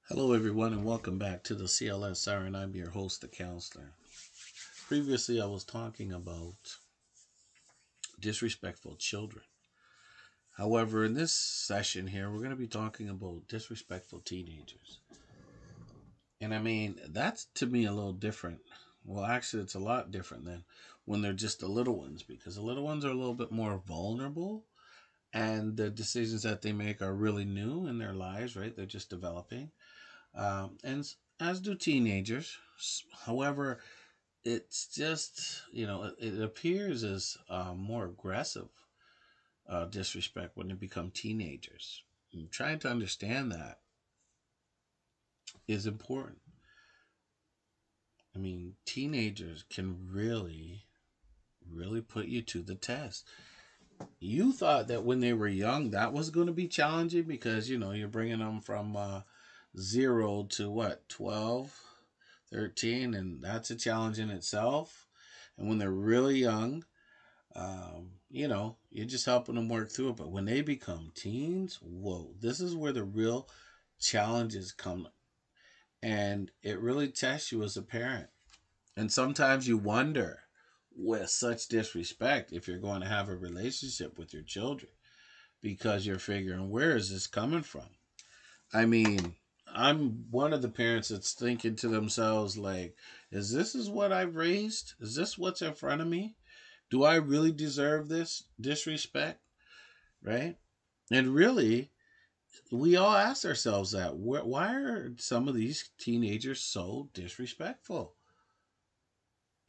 Hello, everyone, and welcome back to the CLS Siren. I'm your host, the counselor. Previously, I was talking about disrespectful children. However, in this session here, we're going to be talking about disrespectful teenagers. And I mean, that's to me a little different. Well, actually, it's a lot different than when they're just the little ones, because the little ones are a little bit more vulnerable and the decisions that they make are really new in their lives, right? They're just developing. And as do teenagers. However, it's just it appears as more aggressive disrespect when they become teenagers. And trying to understand that is important. I mean, teenagers can really put you to the test. You thought that when they were young that was going to be challenging because you're bringing them from 0 to what, 12, 13, and that's a challenge in itself. And when they're really young, you're just helping them work through it. But when they become teens, whoa, this is where the real challenges come. And it really tests you as a parent. And sometimes you wonder, with such disrespect, if you're going to have a relationship with your children because you're figuring, where is this coming from? I mean, I'm one of the parents that's thinking to themselves, like, is what I've raised? Is this what's in front of me? Do I really deserve this disrespect? Right? And really, we all ask ourselves that. Why are some of these teenagers so disrespectful?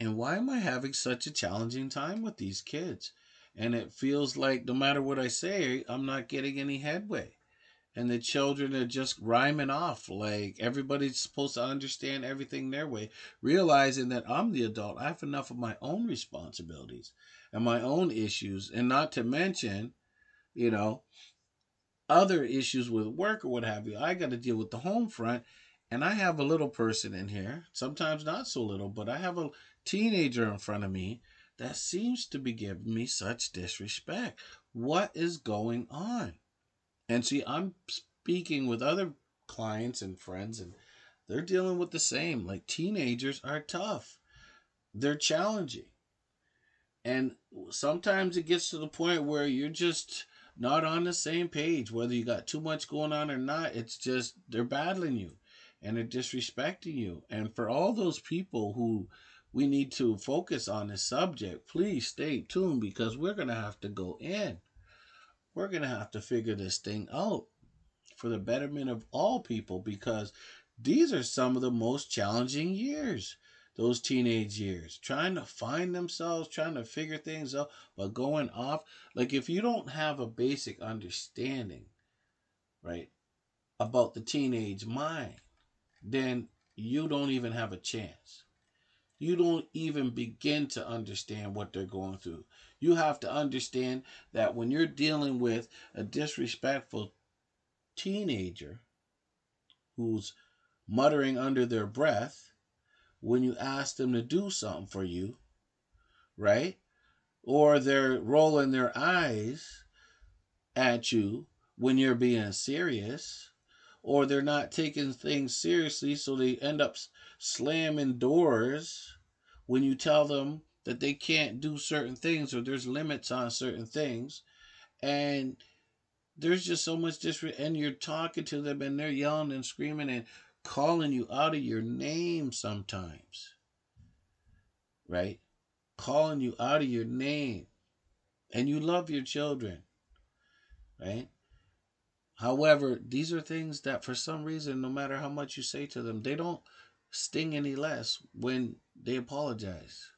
And why am I having such a challenging time with these kids? And it feels like no matter what I say, I'm not getting any headway. And the children are just rhyming off like everybody's supposed to understand everything their way, realizing that I'm the adult. I have enough of my own responsibilities and my own issues, and not to mention, you know, other issues with work or what have you. I got to deal with the home front, and I have a little person in here, sometimes not so little, but I have a teenager in front of me that seems to be giving me such disrespect. What is going on? And see, I'm speaking with other clients and friends, and they're dealing with the same. Like, teenagers are tough, they're challenging. And sometimes it gets to the point where you're just not on the same page, whether you got too much going on or not. It's just they're battling you and they're disrespecting you. And for all those people who we need to focus on this subject, please stay tuned because we're going to have to go in. We're going to have to figure this thing out for the betterment of all people because these are some of the most challenging years. Those teenage years, trying to find themselves, trying to figure things out, but going off. Like, if you don't have a basic understanding, right, about the teenage mind, then you don't even have a chance. You don't even begin to understand what they're going through. You have to understand that when you're dealing with a disrespectful teenager who's muttering under their breath when you ask them to do something for you, right? Or they're rolling their eyes at you when you're being serious, or they're not taking things seriously, so they end up slamming doors when you tell them that they can't do certain things or there's limits on certain things. And there's just so much disrespect, and you're talking to them and they're yelling and screaming and calling you out of your name sometimes, right? Calling you out of your name, and you love your children, right? However, these are things that for some reason, no matter how much you say to them, they don't sting any less when they apologize.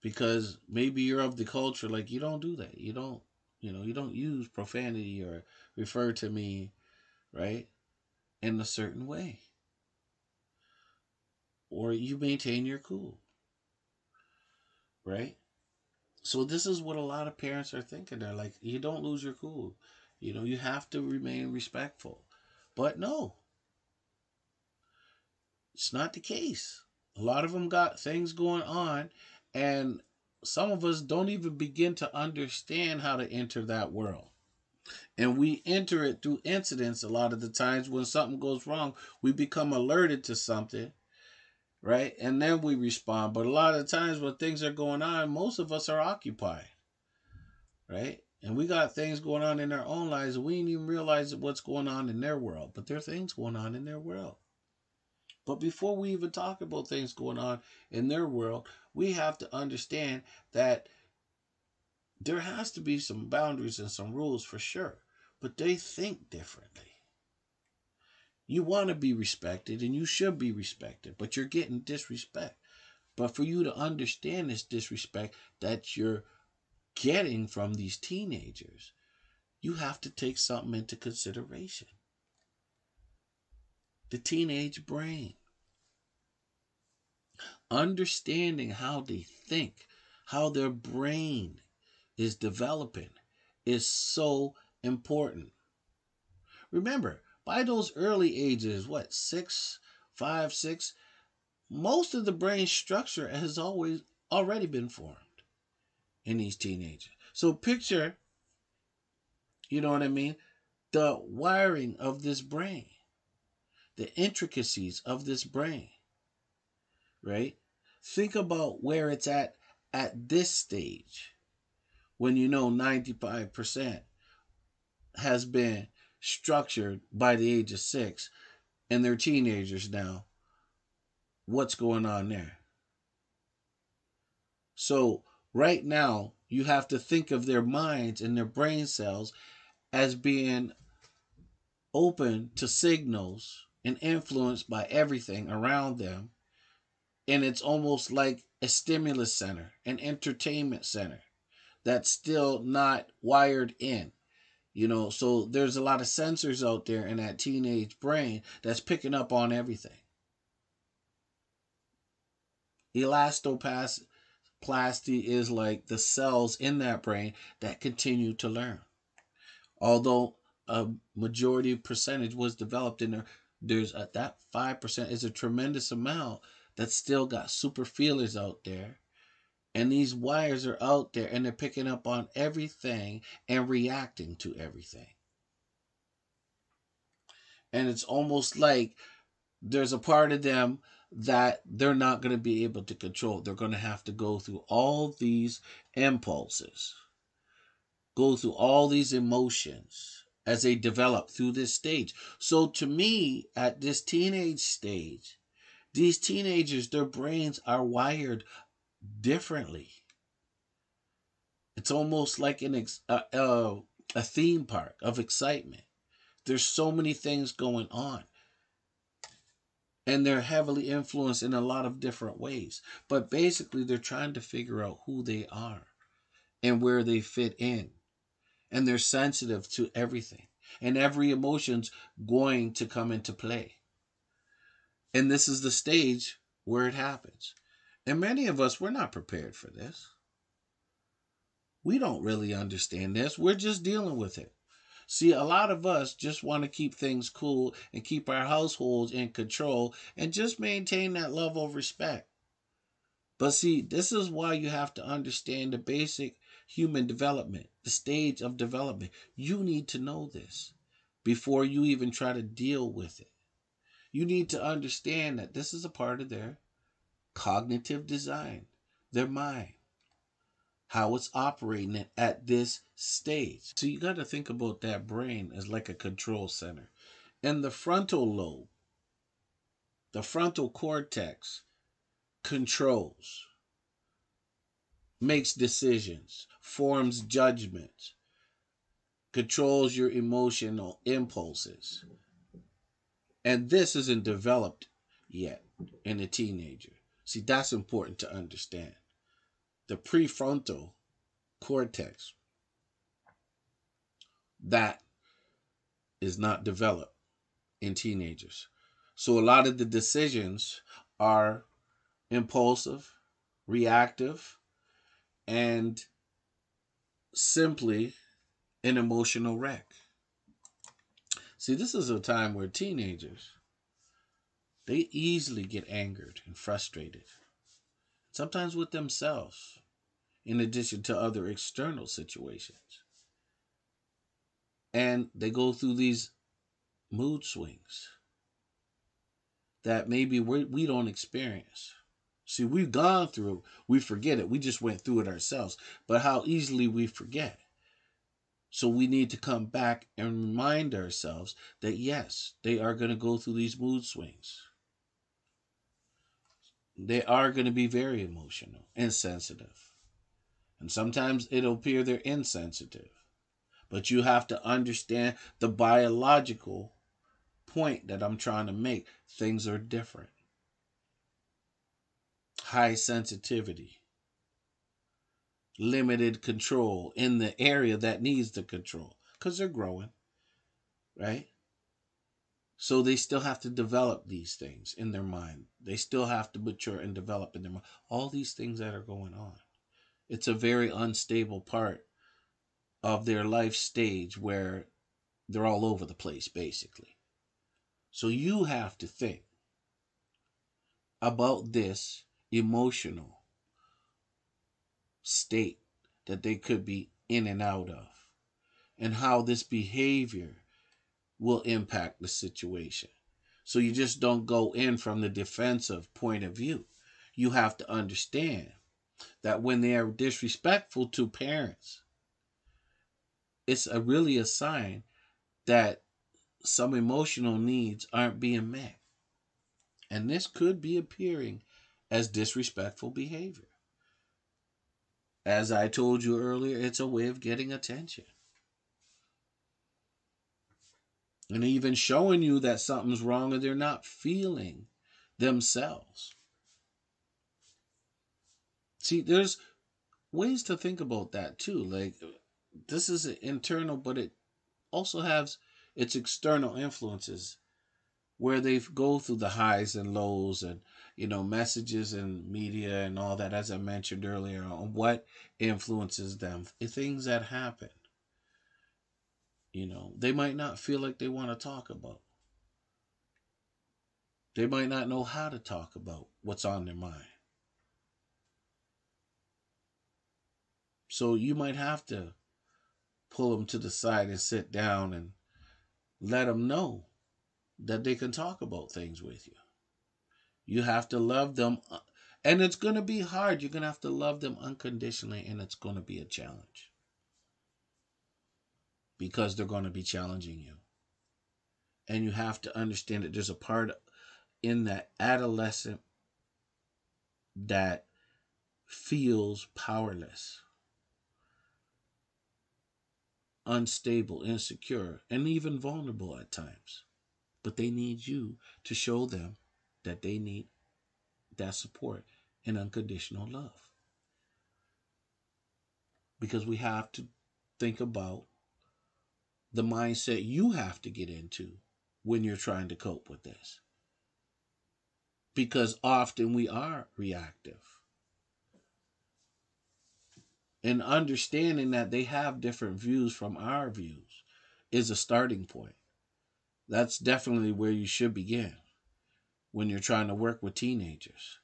Because maybe you're of the culture, like, you don't do that. You don't use profanity or refer to me, right, in a certain way. Or you maintain your cool, right? So this is what a lot of parents are thinking. They're like, you don't lose your cool. You have to remain respectful. But no, it's not the case. A lot of them got things going on, and some of us don't even begin to understand how to enter that world. And we enter it through incidents a lot of the times. When something goes wrong, we become alerted to something, right? And then we respond. But a lot of times when things are going on, most of us are occupied, right? And we got things going on in our own lives. We didn't even realize what's going on in their world. But there are things going on in their world. But before we even talk about things going on in their world, we have to understand that there has to be some boundaries and some rules for sure. But they think differently. You want to be respected and you should be respected, but you're getting disrespect. But for you to understand this disrespect that you're getting from these teenagers, you have to take something into consideration. The teenage brain. Understanding how they think, how their brain is developing is so important. Remember, by those early ages, what, 5, 6, most of the brain structure has already been formed in these teenagers. So picture, you know what I mean, the wiring of this brain, the intricacies of this brain, right? Think about where it's at this stage when 95% has been structured by the age of 6 and they're teenagers now. What's going on there? So right now, you have to think of their minds and their brain cells as being open to signals and influenced by everything around them. And it's almost like a stimulus center, an entertainment center that's still not wired in. So there's a lot of sensors out there in that teenage brain that's picking up on everything. Elastoplasty is like the cells in that brain that continue to learn. Although a majority percentage was developed in there, that 5% is a tremendous amount that's still got super feelers out there. And these wires are out there and they're picking up on everything and reacting to everything. And it's almost like there's a part of them that they're not going to be able to control. They're going to have to go through all these impulses, go through all these emotions as they develop through this stage. So to me, at this teenage stage, these teenagers, their brains are wired differently. It's almost like a theme park of excitement. There's so many things going on. And they're heavily influenced in a lot of different ways. But basically, they're trying to figure out who they are and where they fit in. And they're sensitive to everything. And every emotion's going to come into play. And this is the stage where it happens. And many of us, we're not prepared for this. We don't really understand this. We're just dealing with it. See, a lot of us just want to keep things cool and keep our households in control and just maintain that level of respect. But see, this is why you have to understand the basic human development, the stage of development. You need to know this before you even try to deal with it. You need to understand that this is a part of their cognitive design, their mind, how it's operating at this stage. So you got to think about that brain as like a control center. And the frontal lobe, the frontal cortex, controls, makes decisions, forms judgments, controls your emotional impulses. And this isn't developed yet in a teenager. See, that's important to understand. The prefrontal cortex, that is not developed in teenagers. So a lot of the decisions are impulsive, reactive, and simply an emotional wreck. See, this is a time where teenagers, they easily get angered and frustrated, sometimes with themselves, in addition to other external situations. And they go through these mood swings that maybe we don't experience. See, we've gone through, we forget it. We just went through it ourselves. But how easily we forget. So we need to come back and remind ourselves that yes, they are going to go through these mood swings. They are going to be very emotional and sensitive. And sometimes it'll appear they're insensitive. But you have to understand the biological point that I'm trying to make. Things are different. High sensitivity, limited control in the area that needs the control because they're growing, right? So they still have to develop these things in their mind. They still have to mature and develop in their mind. All these things that are going on. It's a very unstable part of their life stage where they're all over the place, basically. So you have to think about this emotional state that they could be in and out of, and how this behavior will impact the situation. So you just don't go in from the defensive point of view. You have to understand that when they are disrespectful to parents, it's really a sign that some emotional needs aren't being met. And this could be appearing as disrespectful behavior. As I told you earlier, it's a way of getting attention. And even showing you that something's wrong and they're not feeling themselves. See, there's ways to think about that too. Like, this is internal, but it also has its external influences where they go through the highs and lows and, messages and media and all that, as I mentioned earlier, on what influences them. Things that happen. They might not feel like they want to talk about. They might not know how to talk about what's on their mind. So you might have to pull them to the side and sit down and let them know that they can talk about things with you. You have to love them. And it's going to be hard. You're going to have to love them unconditionally, and it's going to be a challenge. Because they're going to be challenging you. And you have to understand that there's a part in that adolescent that feels powerless, unstable, insecure, and even vulnerable at times. But they need you to show them that they need that support and unconditional love. Because we have to think about the mindset you have to get into when you're trying to cope with this. Because often we are reactive. And understanding that they have different views from our views is a starting point. That's definitely where you should begin when you're trying to work with teenagers.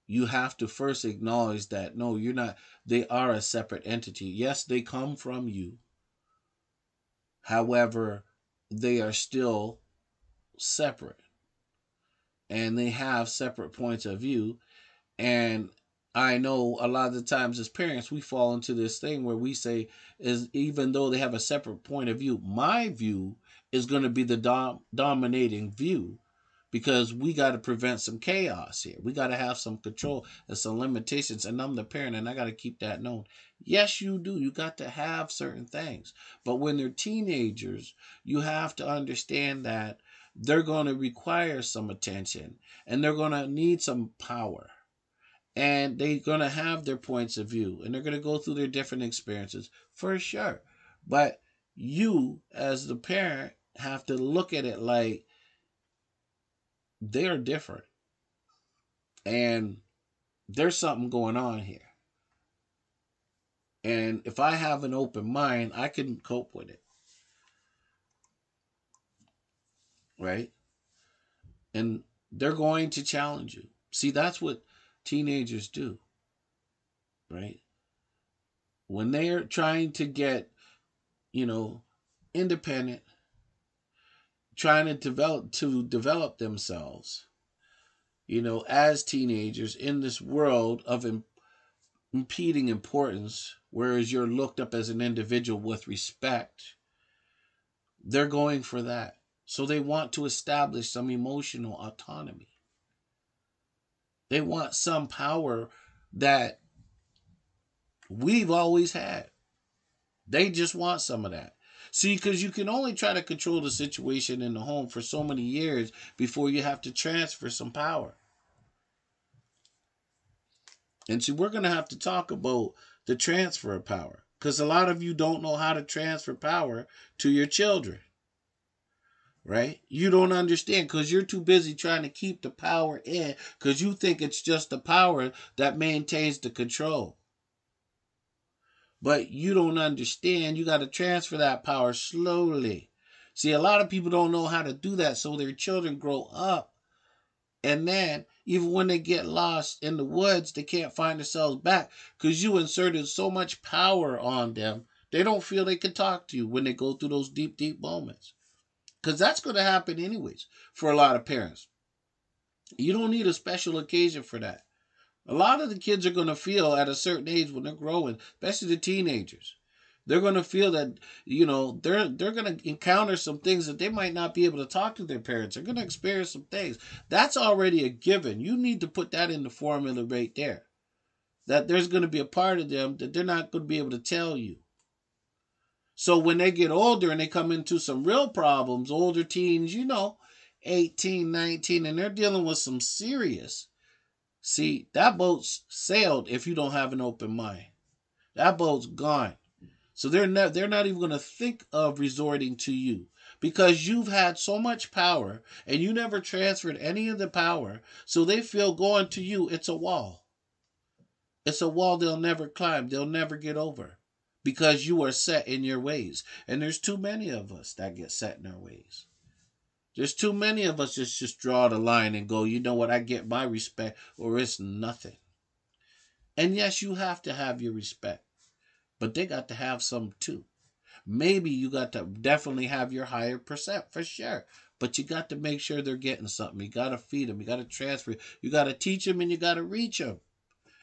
You have to first acknowledge that no, you're not, they are a separate entity. Yes, they come from you. However, they are still separate and they have separate points of view. And I know a lot of the times as parents, we fall into this thing where we say, is even though they have a separate point of view, my view is going to be the dominating view, because we got to prevent some chaos here. We got to have some control and some limitations. And I'm the parent and I got to keep that known. Yes, you do. You got to have certain things. But when they're teenagers, you have to understand that they're going to require some attention and they're going to need some power. And they're going to have their points of view and they're going to go through their different experiences for sure. But you, as the parent, have to look at it like they're different. And there's something going on here. And if I have an open mind, I can cope with it. Right? And they're going to challenge you. See, that's what teenagers do. Right? When they're trying to get, you know, independent, trying to develop themselves, as teenagers in this world of impeding importance, whereas you're looked up as an individual with respect, they're going for that. So they want to establish some emotional autonomy. They want some power that we've always had. They just want some of that. See, because you can only try to control the situation in the home for so many years before you have to transfer some power. And see, we're going to have to talk about the transfer of power, because a lot of you don't know how to transfer power to your children, right? You don't understand because you're too busy trying to keep the power in because you think it's just the power that maintains the control. But you don't understand. You got to transfer that power slowly. See, a lot of people don't know how to do that, so their children grow up. And then, even when they get lost in the woods, they can't find themselves back because you inserted so much power on them, they don't feel they can talk to you when they go through those deep, deep moments. Because that's going to happen anyways for a lot of parents. You don't need a special occasion for that. A lot of the kids are going to feel at a certain age when they're growing, especially the teenagers. They're going to feel that, they're going to encounter some things that they might not be able to talk to their parents. They're going to experience some things. That's already a given. You need to put that in the formula right there. That there's going to be a part of them that they're not going to be able to tell you. So when they get older and they come into some real problems, older teens, 18, 19, and they're dealing with some serious. See, that boat's sailed if you don't have an open mind. That boat's gone. So they're not even going to think of resorting to you because you've had so much power and you never transferred any of the power. So they feel going to you, it's a wall. It's a wall they'll never climb. They'll never get over because you are set in your ways. And there's too many of us that get set in our ways. There's too many of us that just draw the line and go, you know what, I get my respect or it's nothing. And yes, you have to have your respect, but they got to have some too. Maybe you got to definitely have your higher percent for sure, but you got to make sure they're getting something. You got to feed them. You got to transfer. You got to teach them and you got to reach them.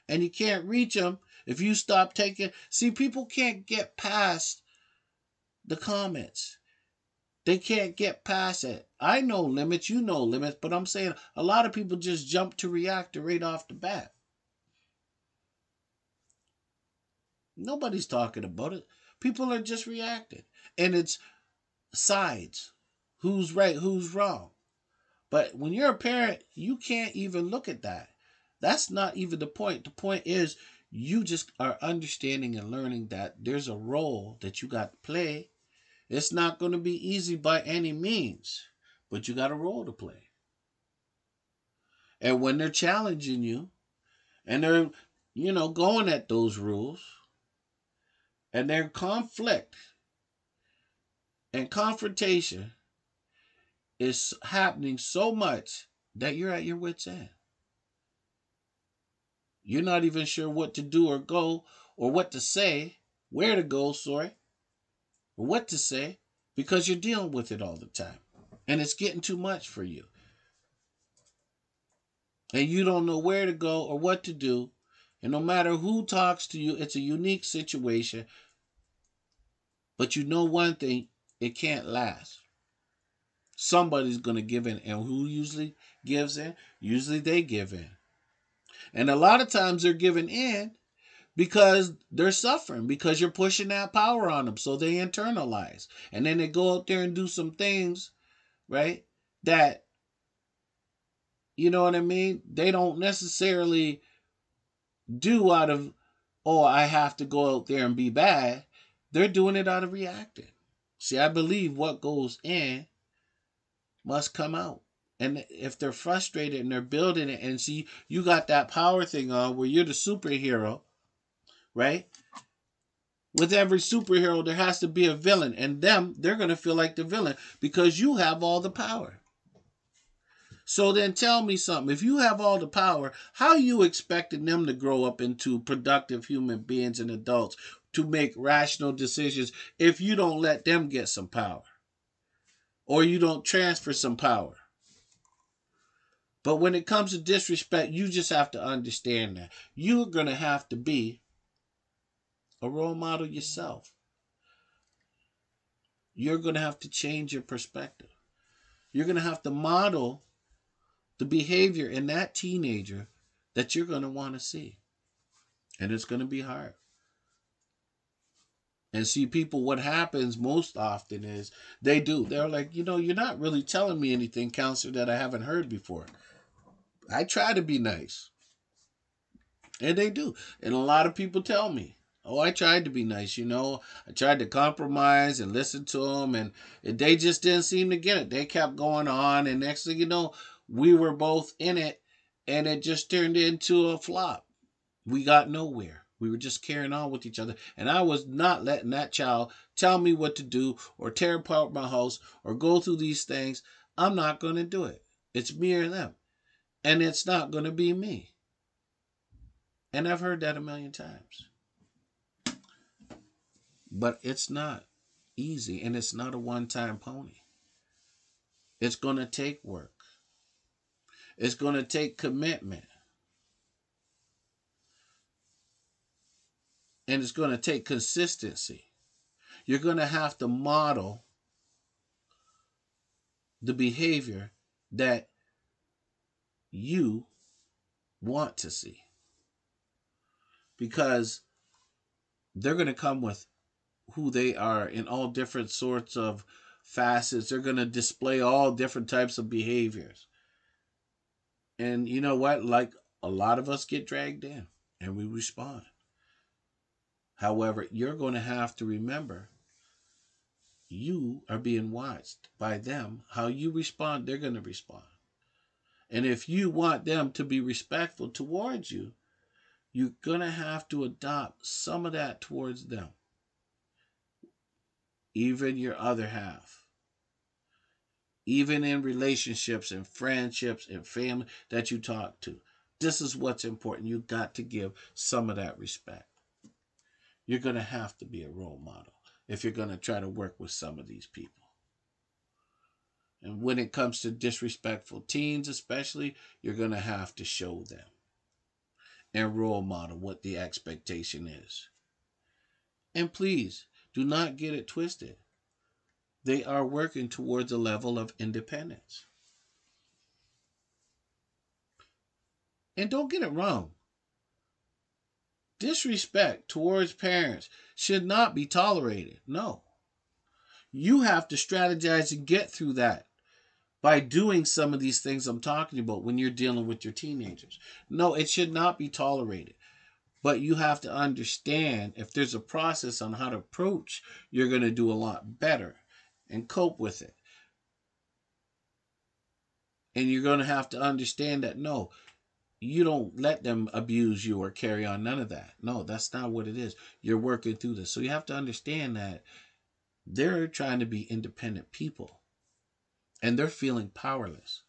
And you can't reach them if you stop taking. See, people can't get past the comments. They can't get past it. I know limits, you know limits, but I'm saying a lot of people just jump to react right off the bat. Nobody's talking about it. People are just reacting. And it's sides. Who's right, who's wrong. But when you're a parent, you can't even look at that. That's not even the point. The point is you just are understanding and learning that there's a role that you got to play. It's not going to be easy by any means, but you got a role to play. And when they're challenging you and they're, going at those rules and their conflict and confrontation is happening so much that you're at your wit's end. You're not even sure what to do or go or what to say, where to go, or what to say, because you're dealing with it all the time. And it's getting too much for you. And you don't know where to go or what to do. And no matter who talks to you, it's a unique situation. But you know one thing, it can't last. Somebody's going to give in. And who usually gives in? Usually they give in. And a lot of times they're giving in because they're suffering, because you're pushing that power on them. So they internalize. And then they go out there and do some things, right, that, you know what I mean? They don't necessarily do out of, oh, I have to go out there and be bad. They're doing it out of reacting. See, I believe what goes in must come out. And if they're frustrated and they're building it, and see, you got that power thing on where you're the superhero, right? With every superhero, there has to be a villain. And they're going to feel like the villain because you have all the power. So then tell me something. If you have all the power, how are you expecting them to grow up into productive human beings and adults to make rational decisions if you don't let them get some power or you don't transfer some power. But when it comes to disrespect, you just have to understand that you're going to have to be a role model yourself. You're going to have to change your perspective. You're going to have to model the behavior in that teenager that you're going to want to see. And it's going to be hard. And see, people, what happens most often is they're like, you're not really telling me anything, counselor, that I haven't heard before. I try to be nice. And they do. And a lot of people tell me, oh, I tried to be nice, I tried to compromise and listen to them, and they just didn't seem to get it. They kept going on, and next thing you know, we were both in it, and it just turned into a flop. We got nowhere. We were just carrying on with each other, and I was not letting that child tell me what to do or tear apart my house or go through these things. I'm not going to do it. It's me or them, and it's not going to be me. And I've heard that a million times. But it's not easy, and it's not a one-time pony. It's going to take work. It's going to take commitment. And it's going to take consistency. You're going to have to model the behavior that you want to see. Because they're going to come with who they are in all different sorts of facets. They're going to display all different types of behaviors. And you know what? Like, a lot of us get dragged in and we respond. However, you're going to have to remember you are being watched by them. How you respond, they're going to respond. And if you want them to be respectful towards you, you're going to have to adopt some of that towards them. Even your other half. Even in relationships and friendships and family that you talk to. This is what's important. You got to give some of that respect. You're going to have to be a role model if you're going to try to work with some of these people. And when it comes to disrespectful teens especially, you're going to have to show them and role model what the expectation is. And please, do not get it twisted. They are working towards a level of independence. And don't get it wrong. Disrespect towards parents should not be tolerated. No. You have to strategize and get through that by doing some of these things I'm talking about when you're dealing with your teenagers. No, it should not be tolerated. But you have to understand, if there's a process on how to approach, you're going to do a lot better and cope with it. And you're going to have to understand that, no, you don't let them abuse you or carry on, none of that. No, that's not what it is. You're working through this. So you have to understand that they're trying to be independent people. And they're feeling powerless.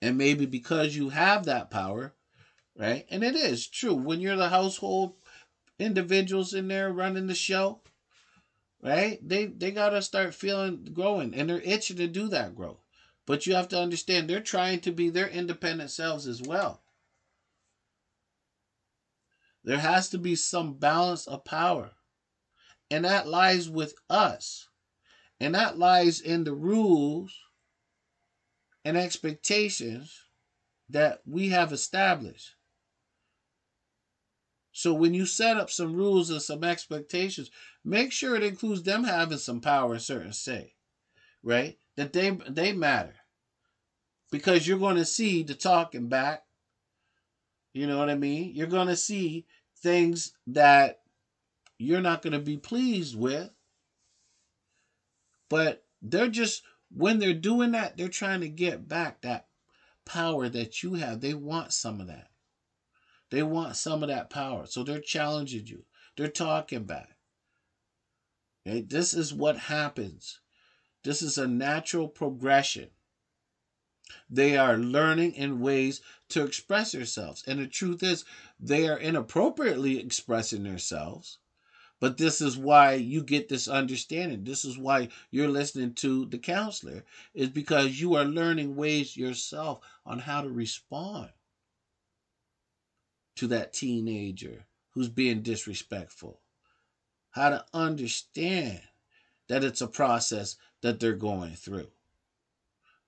And maybe because you have that power, right? And it is true. When you're the household individuals in there running the show, right? They got to start growing. And they're itching to do that growth. But you have to understand, they're trying to be their independent selves as well. There has to be some balance of power. And that lies with us. And that lies in the rules and expectations that we have established. So when you set up some rules and some expectations, make sure it includes them having some power and certain say, right? That they matter. Because you're going to see the talking back. You know what I mean? You're going to see things that you're not going to be pleased with. But when they're doing that, they're trying to get back that power that you have. They want some of that. They want some of that power. So they're challenging you. They're talking back. Okay? This is what happens. This is a natural progression. They are learning in ways to express themselves. And the truth is, they are inappropriately expressing themselves. But this is why you get this understanding. This is why you're listening to the counselor, is because you are learning ways yourself on how to respond to that teenager who's being disrespectful. How to understand that it's a process that they're going through.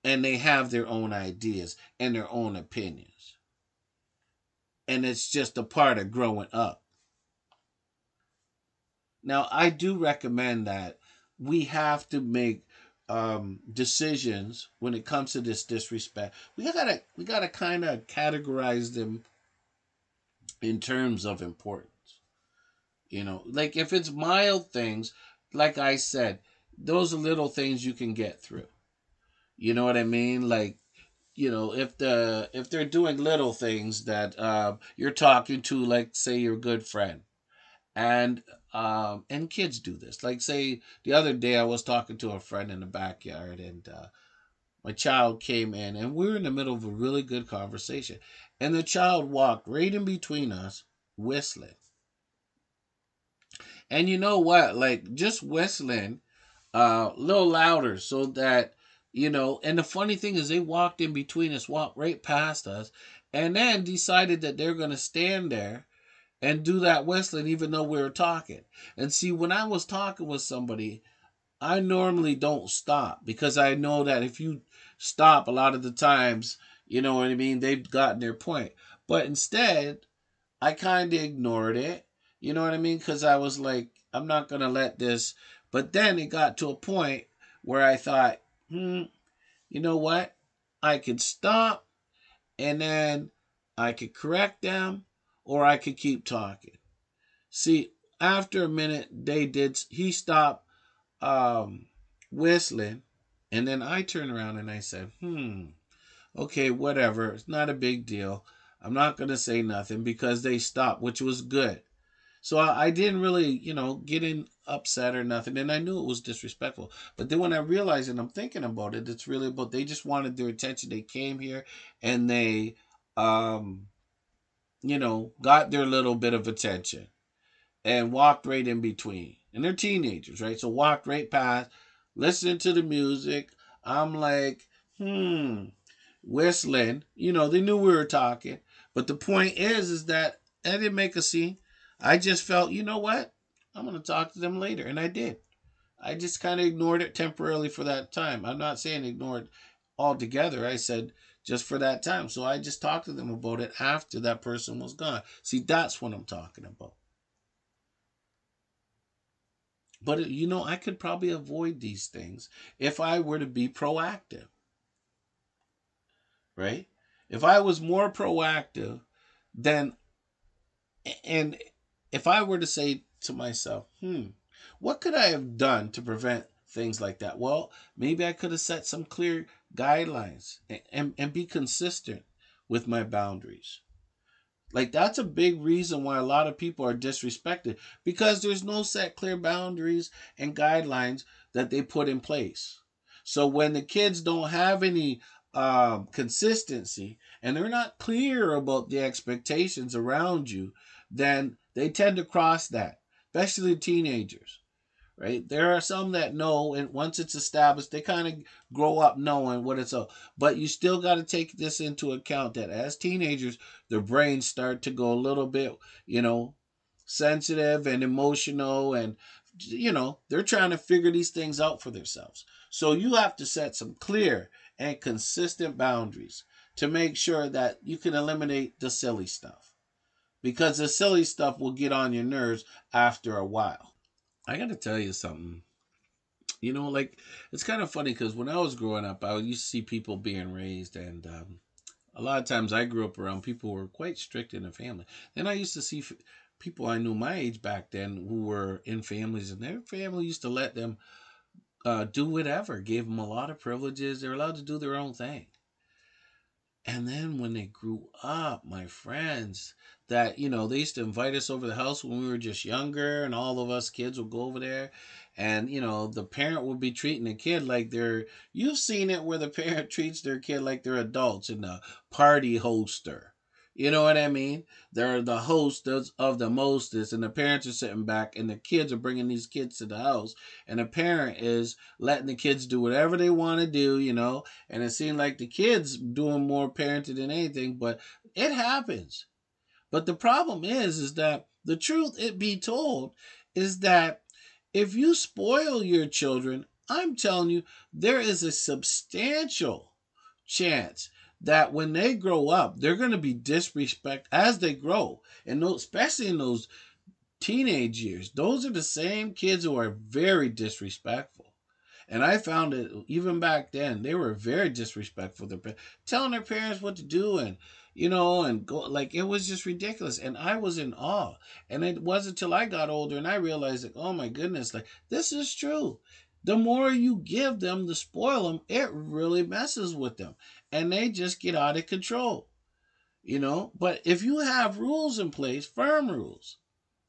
And they have their own ideas and their own opinions. And it's just a part of growing up. Now, I do recommend that we have to make decisions when it comes to this disrespect. We gotta kind of categorize them in terms of importance. Like if it's mild things, like I said, those are little things you can get through. You know what I mean? Like, if they're doing little things that you're talking to, like say your good friend, and kids do this. Like say the other day I was talking to a friend in the backyard, and my child came in, and we were in the middle of a really good conversation, and the child walked right in between us, whistling. And you know what? Like just whistling a little louder so that, and the funny thing is they walked in between us, walked right past us, and then decided that they're going to stand there and do that whistling even though we were talking. And see, when I was talking with somebody, I normally don't stop because I know that if you stop a lot of the times, you know what I mean, they've gotten their point. But instead, I kind of ignored it. You know what I mean? Because I was like, I'm not going to let this. But then it got to a point where I thought, you know what? I could stop, and then I could correct them, or I could keep talking. See, after a minute, he stopped whistling, and then I turned around and I said, okay, whatever. It's not a big deal. I'm not going to say nothing because they stopped, which was good. So I didn't really, get in upset or nothing. And I knew it was disrespectful. But then when I realized and I'm thinking about it, it's really about they just wanted their attention. They came here and they, got their little bit of attention and walked right in between. And they're teenagers, right? So walked right past, listening to the music. I'm like, whistling. They knew we were talking. But the point is that I didn't make a scene. I just felt, you know what? I'm going to talk to them later. And I did. I just kind of ignored it temporarily for that time. I'm not saying ignored altogether. I said just for that time. So I just talked to them about it after that person was gone. See, that's what I'm talking about. But, I could probably avoid these things if I were to be proactive, right? If I was more proactive, then, and if I were to say to myself, what could I have done to prevent things like that? Well, maybe I could have set some clear guidelines and be consistent with my boundaries. Like that's a big reason why a lot of people are disrespected because there's no set clear boundaries and guidelines that they put in place. So when the kids don't have any consistency and they're not clear about the expectations around you, then they tend to cross that, especially teenagers, right? There are some that know, and once it's established, they kind of grow up knowing what it's all. But you still got to take this into account that as teenagers, their brains start to go a little bit, sensitive and emotional, and they're trying to figure these things out for themselves. So you have to set some clear and consistent boundaries to make sure that you can eliminate the silly stuff because the silly stuff will get on your nerves after a while. I got to tell you something. Like it's kind of funny because when I was growing up, I used to see people being raised, and a lot of times I grew up around people who were quite strict in their family. Then I used to see people I knew my age back then who were in families, and their family used to let them do whatever, gave them a lot of privileges. They're allowed to do their own thing. And then when they grew up, my friends, that, they used to invite us over the house when we were just younger, and all of us kids would go over there. And, the parent would be treating the kid like you've seen it where the parent treats their kid like they're adults and a party hoster. You know what I mean? They're the host of the mostest, and the parents are sitting back, and the kids are bringing these kids to the house, and the parent is letting the kids do whatever they want to do, and it seemed like the kids doing more parenting than anything, but it happens. But the problem is that the truth, it be told, is that if you spoil your children, I'm telling you, there is a substantial chance that when they grow up, they're going to be disrespect as they grow, and especially in those teenage years. Those are the same kids who are very disrespectful. And I found it even back then, they were very disrespectful. Telling their parents what to do, and go, like, it was just ridiculous. And I was in awe. And it wasn't until I got older and I realized, like, oh my goodness, like, this is true. The more you give them to spoil them, it really messes with them. And they just get out of control. But if you have rules in place, firm rules,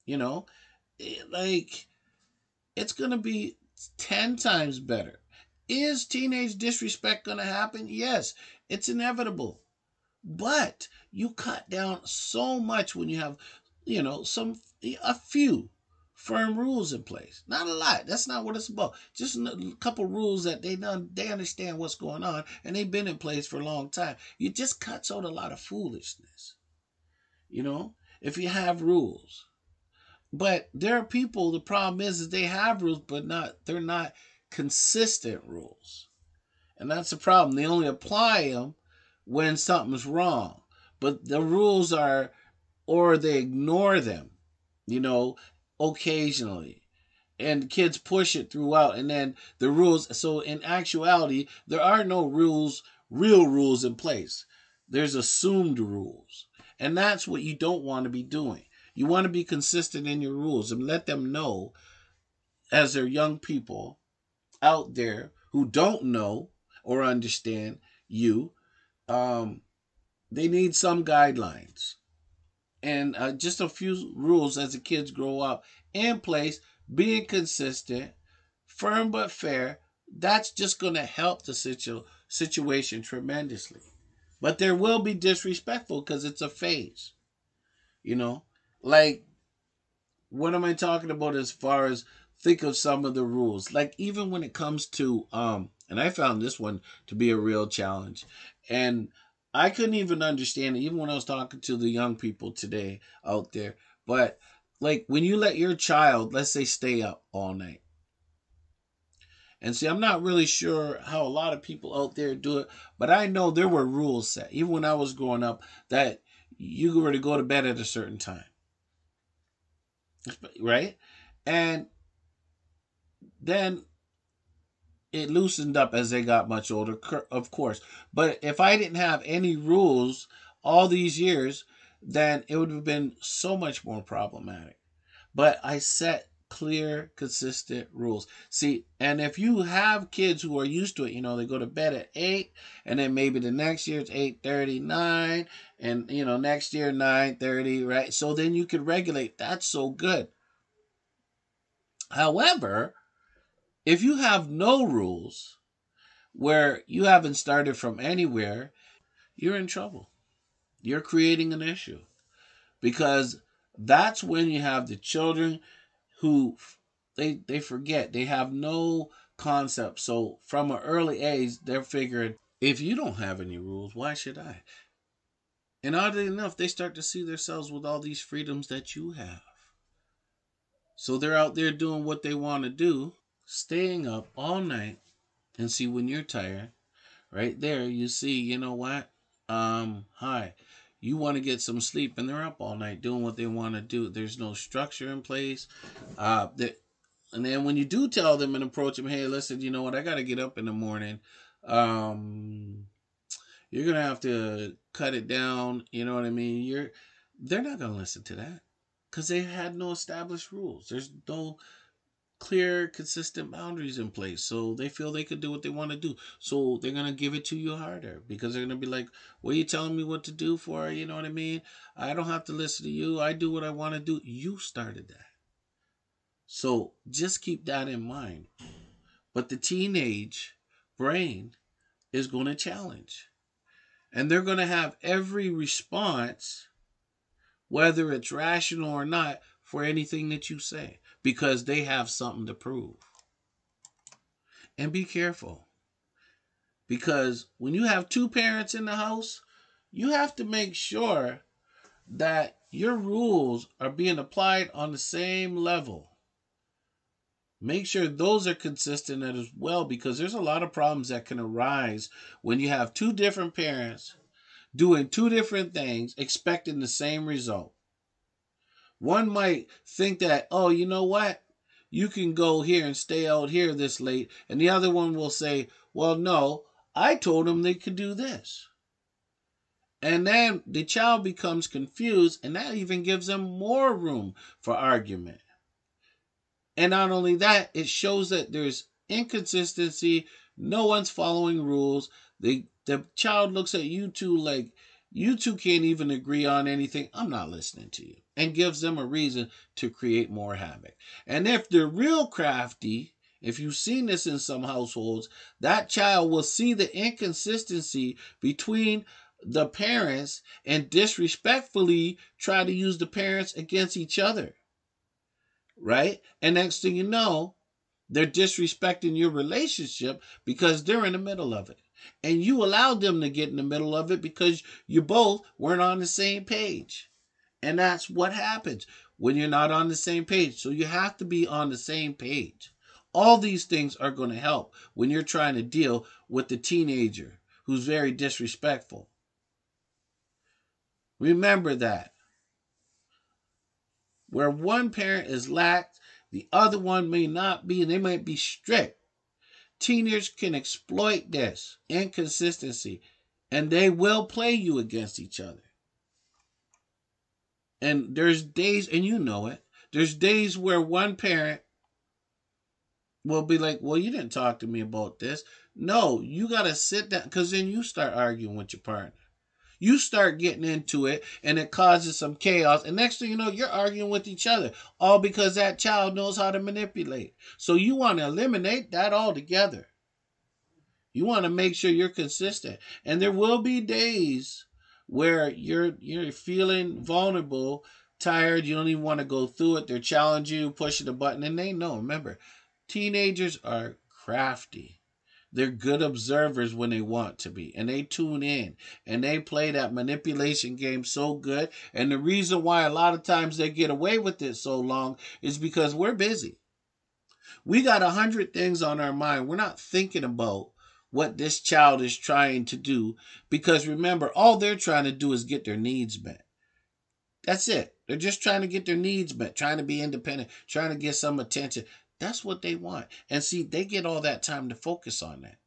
like, it's going to be 10 times better. Is teenage disrespect going to happen? Yes, it's inevitable. But you cut down so much when you have, a few firm rules in place. Not a lot. That's not what it's about. Just a couple rules that they understand what's going on, and they've been in place for a long time. You just cuts out a lot of foolishness. If you have rules. But there are people, the problem is they have rules, but they're not consistent rules. And that's the problem. They only apply them when something's wrong. But the rules are, or they ignore them, you know, occasionally. And kids push it throughout. And then the rules, so in actuality, there are no real rules in place. There's assumed rules. And that's what you don't want to be doing. You want to be consistent in your rules and let them know, as they're young people out there who don't know or understand you, um, they need some guidelines and just a few rules as the kids grow up in place, being consistent, firm but fair. That's just going to help the situation tremendously. But there will be disrespectful because it's a phase, you know? Like, what am I talking about as far as think of some of the rules? Like, even when it comes to, and I found this one to be a real challenge. And I couldn't even understand it, even when I was talking to the young people today out there. But, like, when you let your child, let's say, stay up all night. And see, I'm not really sure how a lot of people out there do it, but I know there were rules set, even when I was growing up, that you were to go to bed at a certain time, right? And then it loosened up as they got much older, of course. But if I didn't have any rules all these years, then it would have been so much more problematic. But I set clear, consistent rules. See, and if you have kids who are used to it, they go to bed at 8, and then maybe the next year it's 8:39, and next year 9:30, right? So then you could regulate. That's so good. However, if you have no rules, where you haven't started from anywhere, you're in trouble. You're creating an issue because that's when you have the children who they forget. They have no concept. So from an early age, they're figuring, if you don't have any rules, why should I? And oddly enough, they start to see themselves with all these freedoms that you have. So they're out there doing what they want to do, staying up all night, and see, when you're tired, right there, you see, you know what? Hi. You want to get some sleep, and they're up all night doing what they want to do. There's no structure in place. And then when you do tell them and approach them, hey, listen, you know what? I got to get up in the morning. You're gonna have to cut it down. You know what I mean? They're not gonna listen to that because they had no established rules. There's no clear, consistent boundaries in place. So they feel they could do what they want to do. So they're going to give it to you harder because they're going to be like, what are you telling me what to do for? You know what I mean? I don't have to listen to you. I do what I want to do. You started that. So just keep that in mind. But the teenage brain is going to challenge. And they're going to have every response, whether it's rational or not, for anything that you say because they have something to prove. And be careful, because when you have two parents in the house, you have to make sure that your rules are being applied on the same level. Make sure those are consistent as well, because there's a lot of problems that can arise when you have two different parents doing two different things expecting the same result. One might think that, oh, you know what? You can go here and stay out here this late. And the other one will say, well, no, I told them they could do this. And then the child becomes confused, and that even gives them more room for argument. And not only that, it shows that there's inconsistency. No one's following rules. The child looks at you two like, you two can't even agree on anything. I'm not listening to you. And gives them a reason to create more havoc. And if they're real crafty, if you've seen this in some households, that child will see the inconsistency between the parents and disrespectfully try to use the parents against each other. Right? And next thing you know, they're disrespecting your relationship because they're in the middle of it. And you allowed them to get in the middle of it because you both weren't on the same page. And that's what happens when you're not on the same page. So you have to be on the same page. All these things are going to help when you're trying to deal with the teenager who's very disrespectful. Remember that. Where one parent is lax, the other one may not be, and they might be strict. Teenagers can exploit this inconsistency, and they will play you against each other. And there's days, and you know it, there's days where one parent will be like, well, you didn't talk to me about this. No, you got to sit down, because then you start arguing with your partner. You start getting into it, and it causes some chaos. And next thing you know, you're arguing with each other, all because that child knows how to manipulate. So you want to eliminate that altogether. You want to make sure you're consistent. And there will be days where you're feeling vulnerable, tired, you don't even want to go through it. They're challenging you, pushing the button, and they know. Remember, teenagers are crafty. They're good observers when they want to be, and they tune in, and they play that manipulation game so good. And the reason why a lot of times they get away with it so long is because we're busy. We got 100 things on our mind. We're not thinking about what this child is trying to do, because remember, all they're trying to do is get their needs met. That's it. They're just trying to get their needs met, trying to be independent, trying to get some attention. That's what they want. And see, they get all that time to focus on that.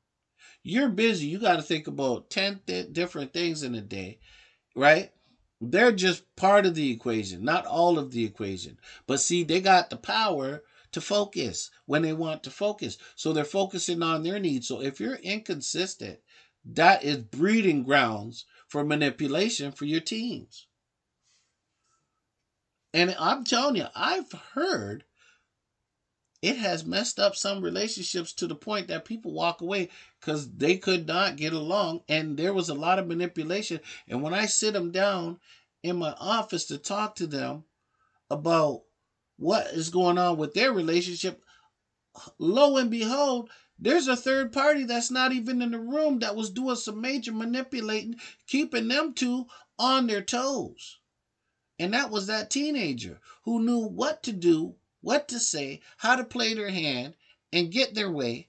You're busy. You got to think about 10 different things in a day, right? They're just part of the equation, not all of the equation. But see, they got the power to focus when they want to focus. So they're focusing on their needs. So if you're inconsistent, that is breeding grounds for manipulation for your teens. And I'm telling you, I've heard it has messed up some relationships to the point that people walk away because they could not get along, and there was a lot of manipulation. And when I sit them down in my office to talk to them about what is going on with their relationship, lo and behold, there's a third party that's not even in the room that was doing some major manipulating, keeping them two on their toes. And that was that teenager who knew what to do, what to say, how to play their hand, and get their way.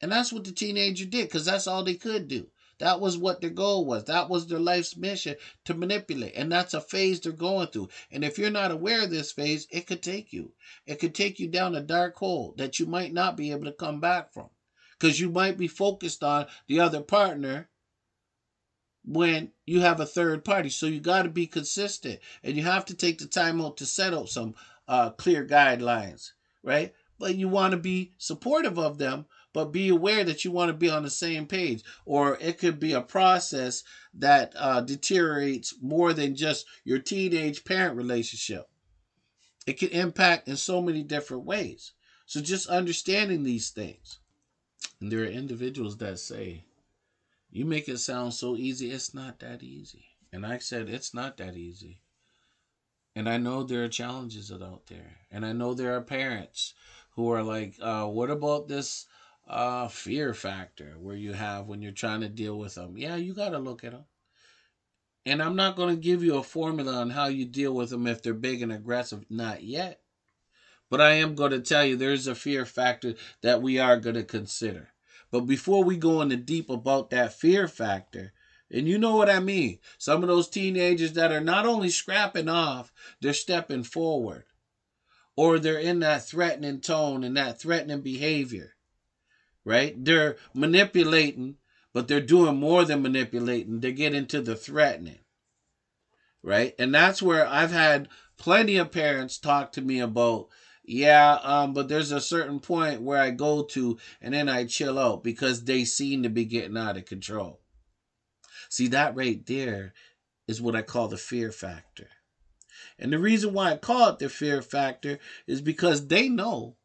And that's what the teenager did, because that's all they could do. That was what their goal was. That was their life's mission, to manipulate. And that's a phase they're going through. And if you're not aware of this phase, it could take you. It could take you down a dark hole that you might not be able to come back from. Because you might be focused on the other partner when you have a third party. So you got to be consistent, and you have to take the time out to set up some clear guidelines, right? But you want to be supportive of them, but be aware that you want to be on the same page, or it could be a process that deteriorates more than just your teenage parent relationship. It can impact in so many different ways. So just understanding these things. And there are individuals that say, You make it sound so easy. It's not that easy. And I said, it's not that easy. And I know there are challenges out there. And I know there are parents who are like, what about this fear factor where you have when you're trying to deal with them? Yeah, you got to look at them. And I'm not going to give you a formula on how you deal with them if they're big and aggressive. Not yet. But I am going to tell you there's a fear factor that we are going to consider. But before we go into deep about that fear factor, and you know what I mean, some of those teenagers that are not only scrapping off, they're stepping forward. Or they're in that threatening tone and that threatening behavior, right? They're manipulating, but they're doing more than manipulating. They get into the threatening, right? And that's where I've had plenty of parents talk to me about, yeah, but there's a certain point where I go to and then I chill out because they seem to be getting out of control. See, that right there is what I call the fear factor. And the reason why I call it the fear factor is because they know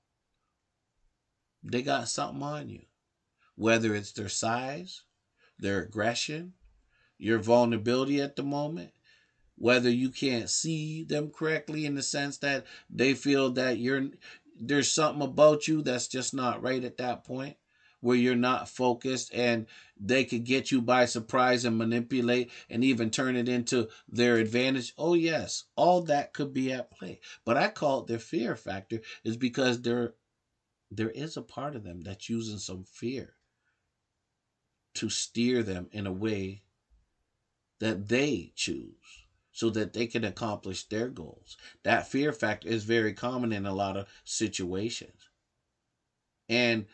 they got something on you. Whether it's their size, their aggression, your vulnerability at the moment, whether you can't see them correctly in the sense that they feel that there's something about you that's just not right at that point, where you're not focused and they could get you by surprise and manipulate and even turn it into their advantage. Oh yes, all that could be at play. But I call it their fear factor is because there is a part of them that's using some fear to steer them in a way that they choose so that they can accomplish their goals. That fear factor is very common in a lot of situations. And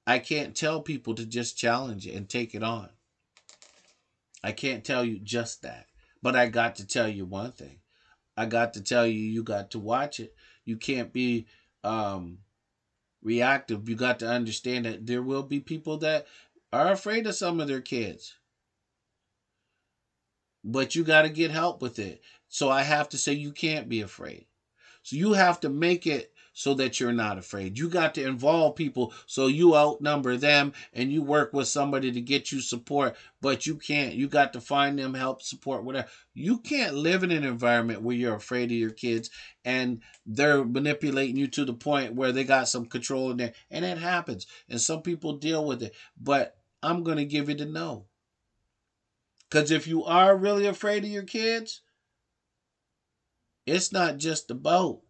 I can't tell people to just challenge it and take it on. I can't tell you just that. But I got to tell you one thing. I got to tell you, you got to watch it. You can't be reactive. You got to understand that there will be people that are afraid of some of their kids. But you got to get help with it. So I have to say you can't be afraid. So you have to make it so that you're not afraid. You got to involve people so you outnumber them and you work with somebody to get you support, but you can't. You got to find them help, support, whatever. You can't live in an environment where you're afraid of your kids and they're manipulating you to the point where they got some control in there. And it happens. And some people deal with it. But I'm going to give you the no. Because if you are really afraid of your kids, it's not just about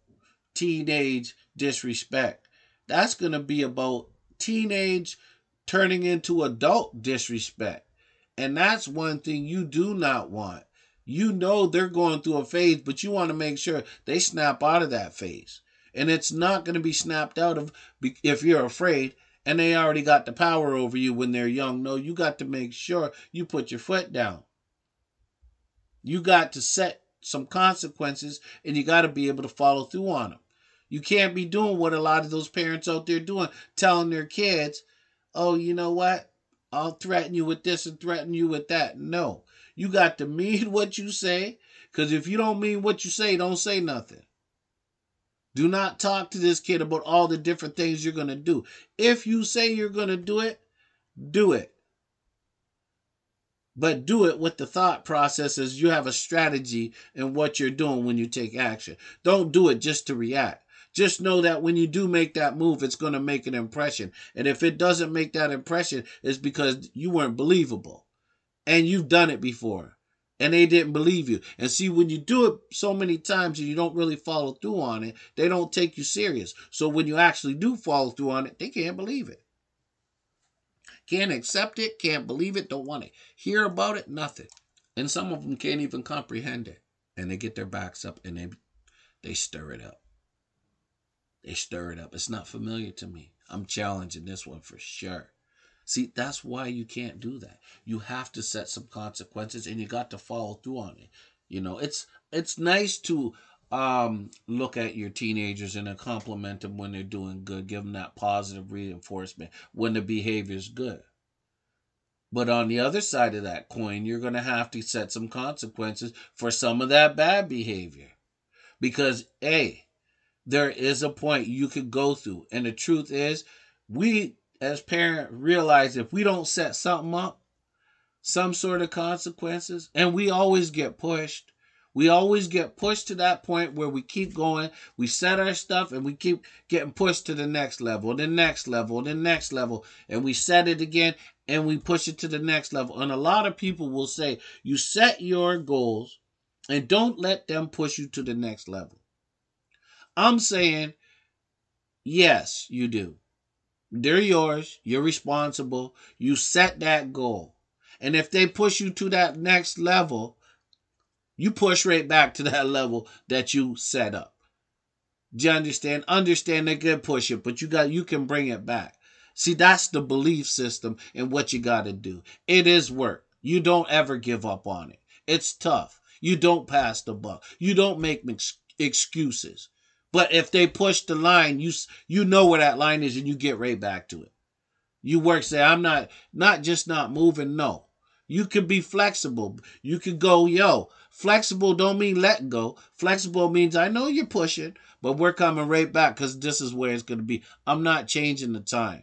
teenage disrespect. That's going to be about teenage turning into adult disrespect. And that's one thing you do not want. You know they're going through a phase, but you want to make sure they snap out of that phase. And it's not going to be snapped out of if you're afraid and they already got the power over you when they're young. No, you got to make sure you put your foot down. You got to set some consequences and you got to be able to follow through on them. You can't be doing what a lot of those parents out there doing, telling their kids, oh, you know what? I'll threaten you with this and threaten you with that. No, you got to mean what you say, because if you don't mean what you say, don't say nothing. Do not talk to this kid about all the different things you're going to do. If you say you're going to do it, do it. But do it with the thought process as you have a strategy in what you're doing when you take action. Don't do it just to react. Just know that when you do make that move, it's going to make an impression. And if it doesn't make that impression, it's because you weren't believable. And you've done it before. And they didn't believe you. And see, when you do it so many times and you don't really follow through on it, they don't take you serious. So when you actually do follow through on it, they can't believe it. Can't accept it, can't believe it, don't want to hear about it, nothing. And some of them can't even comprehend it. And they get their backs up and they stir it up. They stir it up. It's not familiar to me. I'm challenging this one for sure. See, that's why you can't do that. You have to set some consequences and you got to follow through on it. You know, it's nice to look at your teenagers and compliment them when they're doing good, give them that positive reinforcement when the behavior is good. But on the other side of that coin, you're going to have to set some consequences for some of that bad behavior. Because, A, there is a point you could go through. And the truth is, we as parents realize if we don't set something up, some sort of consequences, and we always get pushed. We always get pushed to that point where we keep going. We set our stuff and we keep getting pushed to the next level, the next level, the next level. And we set it again and we push it to the next level. And a lot of people will say, you set your goals and don't let them push you to the next level. I'm saying, yes, you do. They're yours. You're responsible. You set that goal. And if they push you to that next level, you push right back to that level that you set up. Do you understand? Understand they can push it, but you can bring it back. See, that's the belief system and what you got to do. It is work. You don't ever give up on it. It's tough. You don't pass the buck. You don't make excuses. But if they push the line, you know where that line is and you get right back to it. You work, say, I'm not just not moving, no. You can be flexible. You can go, yo, flexible don't mean let go. Flexible means I know you're pushing, but we're coming right back because this is where it's going to be. I'm not changing the time.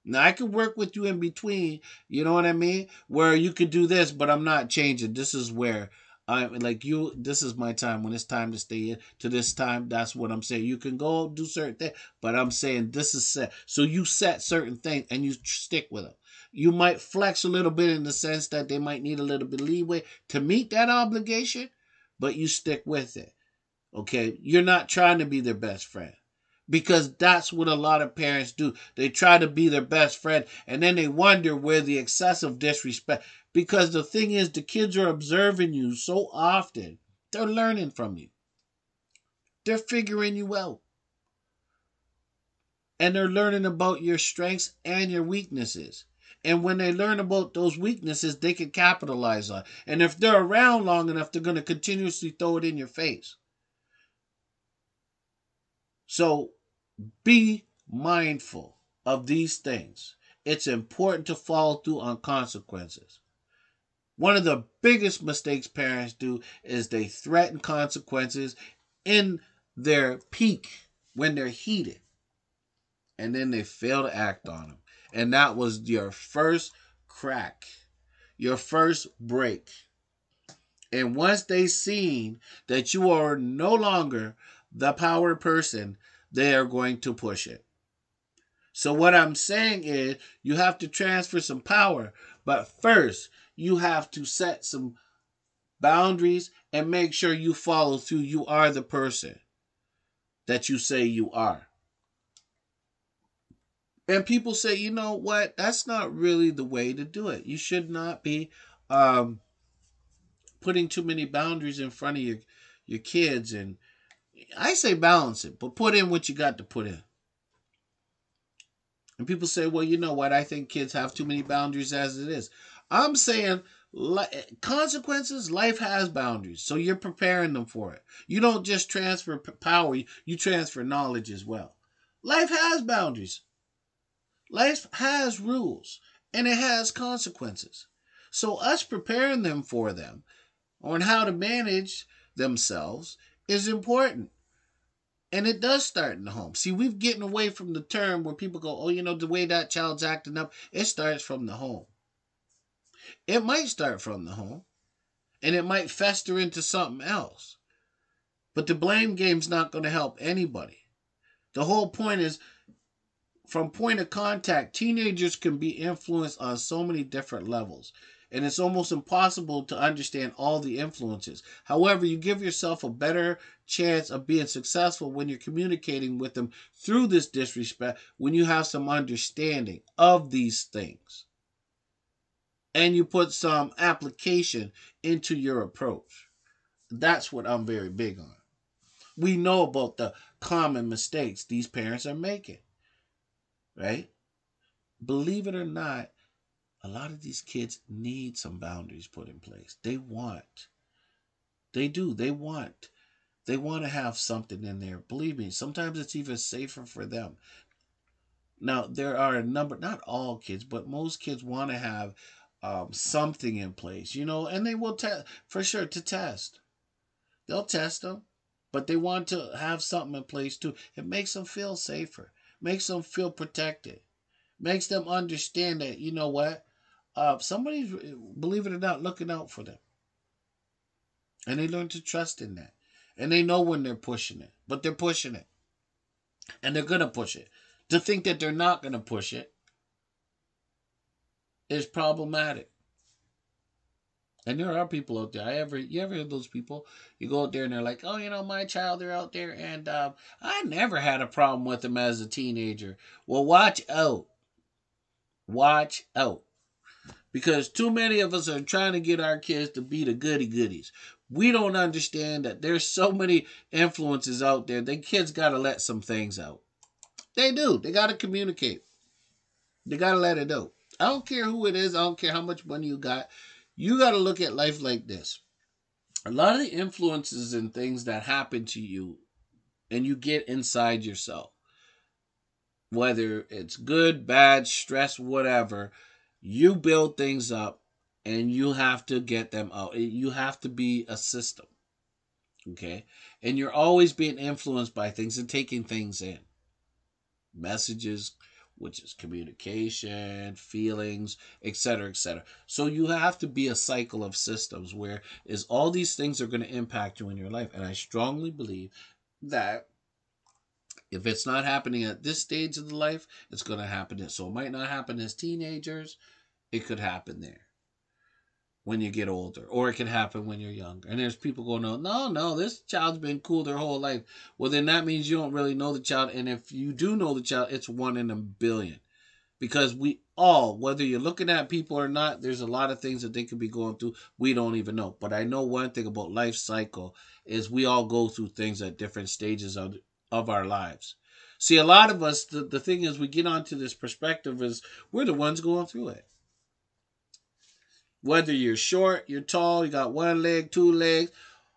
Now, I can work with you in between, you know what I mean? Where you could do this, but I'm not changing. This is where I'm like you. This is my time. When it's time to stay in to this time, that's what I'm saying. You can go do certain things, but I'm saying this is set. So you set certain things and you stick with them. You might flex a little bit in the sense that they might need a little bit of leeway to meet that obligation, but you stick with it. Okay? You're not trying to be their best friend. Because that's what a lot of parents do. They try to be their best friend and then they wonder where the excessive disrespect. Because the thing is, the kids are observing you so often. They're learning from you. They're figuring you out. And they're learning about your strengths and your weaknesses. And when they learn about those weaknesses, they can capitalize on it. And if they're around long enough, they're going to continuously throw it in your face. So be mindful of these things. It's important to follow through on consequences. One of the biggest mistakes parents do is they threaten consequences in their peak when they're heated. And then they fail to act on them. And that was your first crack, your first break. And once they seen that you are no longer the power person, they are going to push it. So what I'm saying is you have to transfer some power, but first you have to set some boundaries and make sure you follow through. You are the person that you say you are. And people say, you know what? That's not really the way to do it. You should not be putting too many boundaries in front of your kids. And I say balance it, but put in what you got to put in. And people say, well, you know what? I think kids have too many boundaries as it is. I'm saying consequences, life has boundaries. So you're preparing them for it. You don't just transfer power, you transfer knowledge as well. Life has boundaries. Life has rules. And it has consequences. So us preparing them for them on how to manage themselves is important. And it does start in the home. See, we've getting away from the term where people go, oh, you know, the way that child's acting up, it starts from the home. It might start from the home, and it might fester into something else. But the blame game's not going to help anybody. The whole point is, from point of contact, teenagers can be influenced on so many different levels. And it's almost impossible to understand all the influences. However, you give yourself a better chance of being successful when you're communicating with them through this disrespect, when you have some understanding of these things. And you put some application into your approach. That's what I'm very big on. We know about the common mistakes these parents are making. Right? Believe it or not, a lot of these kids need some boundaries put in place. They do. They want to have something in there. Believe me, sometimes it's even safer for them. Now, there are a number, not all kids, but most kids want to have something in place, you know, and they will test, for sure, to test. They'll test them, but they want to have something in place too. It makes them feel safer, makes them feel protected, makes them understand that, you know what? somebody's, believe it or not, looking out for them. And they learn to trust in that. And they know when they're pushing it, but they're pushing it. And they're going to push it. To think that they're not going to push it is problematic. And there are people out there. You ever hear those people? You go out there and they're like, "Oh, my child, they're out there, and I never had a problem with them as a teenager." Well, watch out. Watch out. Because too many of us are trying to get our kids to be the goody goodies. We don't understand that there's so many influences out there. The kids got to let some things out. They do. They got to communicate. They got to let it out. I don't care who it is. I don't care how much money you got. You got to look at life like this. A lot of the influences and things that happen to you and you get inside yourself, whether it's good, bad, stress, whatever, you build things up and you have to get them out. You have to be a system. Okay? And you're always being influenced by things and taking things in. Messages, which is communication, feelings, etc., etc. So you have to be a cycle of systems where is all these things are going to impact you in your life. And I strongly believe that if it's not happening at this stage of the life, it's going to happen. So it might not happen as teenagers. It could happen there when you get older, or it can happen when you're younger. And there's people going, no, this child's been cool their whole life. Well, then that means you don't really know the child. And if you do know the child, it's 1 in a billion. Because we all, whether you're looking at people or not, there's a lot of things that they could be going through. We don't even know. But I know one thing about life cycle is we all go through things at different stages of our lives. See, a lot of us, the thing is we get onto this perspective is we're the ones going through it. Whether you're short, you're tall, you got 1 leg, 2 legs,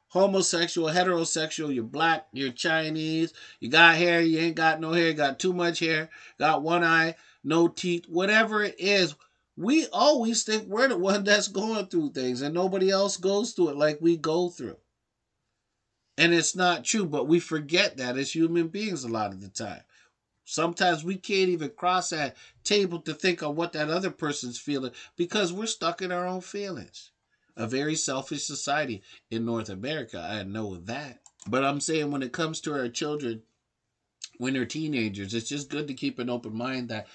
homosexual, heterosexual, you're black, you're Chinese, you got hair, you ain't got no hair, you got too much hair, got 1 eye, no teeth, whatever it is, we always think we're the one that's going through things and nobody else goes through it like we go through. And it's not true, but we forget that as human beings a lot of the time. Sometimes we can't even cross that table to think of what that other person's feeling because we're stuck in our own feelings. A very selfish society in North America, I know that. But I'm saying when it comes to our children, when they're teenagers, it's just good to keep an open mind that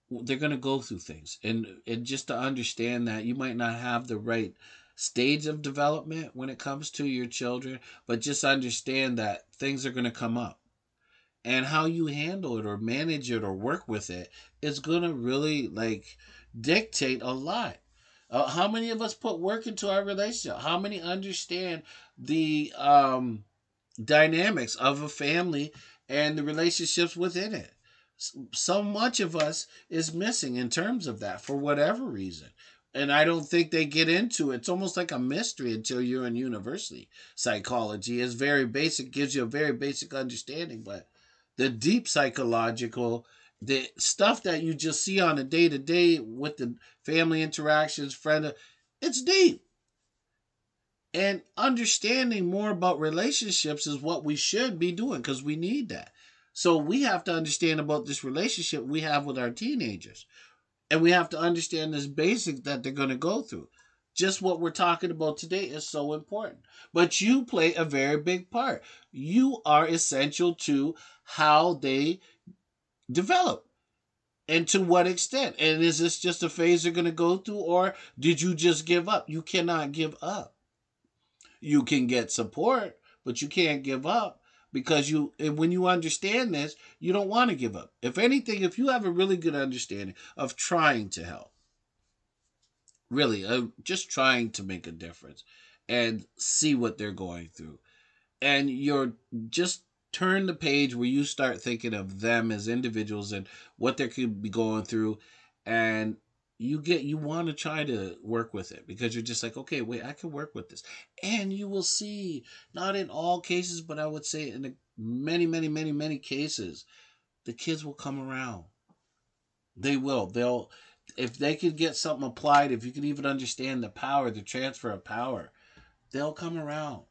they're going to go through things. And just to understand that you might not have the right stage of development when it comes to your children, but just understand that things are going to come up. And how you handle it or manage it or work with it is going to really dictate a lot. How many of us put work into our relationship? How many understand the dynamics of a family and the relationships within it? So much of us is missing in terms of that for whatever reason. And I don't think they get into it. It's almost like a mystery until you're in university. Psychology is very basic, gives you a very basic understanding, but the deep psychological, the stuff that you just see on a day-to-day with the family interactions, it's deep. And understanding more about relationships is what we should be doing because we need that. So we have to understand about this relationship we have with our teenagers. And we have to understand this basic that they're going to go through. Just what we're talking about today is so important. But you play a very big part. You are essential to how they develop and to what extent. And is this just a phase they're going to go through, or did you just give up? You cannot give up. You can get support, but you can't give up because when you understand this, you don't want to give up. If anything, if you have a really good understanding of trying to help, really, just trying to make a difference and see what they're going through. And you're just turn the page where you start thinking of them as individuals and what they could be going through. And you want to try to work with it because you're just like, okay, wait, I can work with this. And you will see, not in all cases, but I would say in many, many, many, many cases, the kids will come around. They will. If they could get something applied, if you could even understand the power, the transfer of power, they'll come around.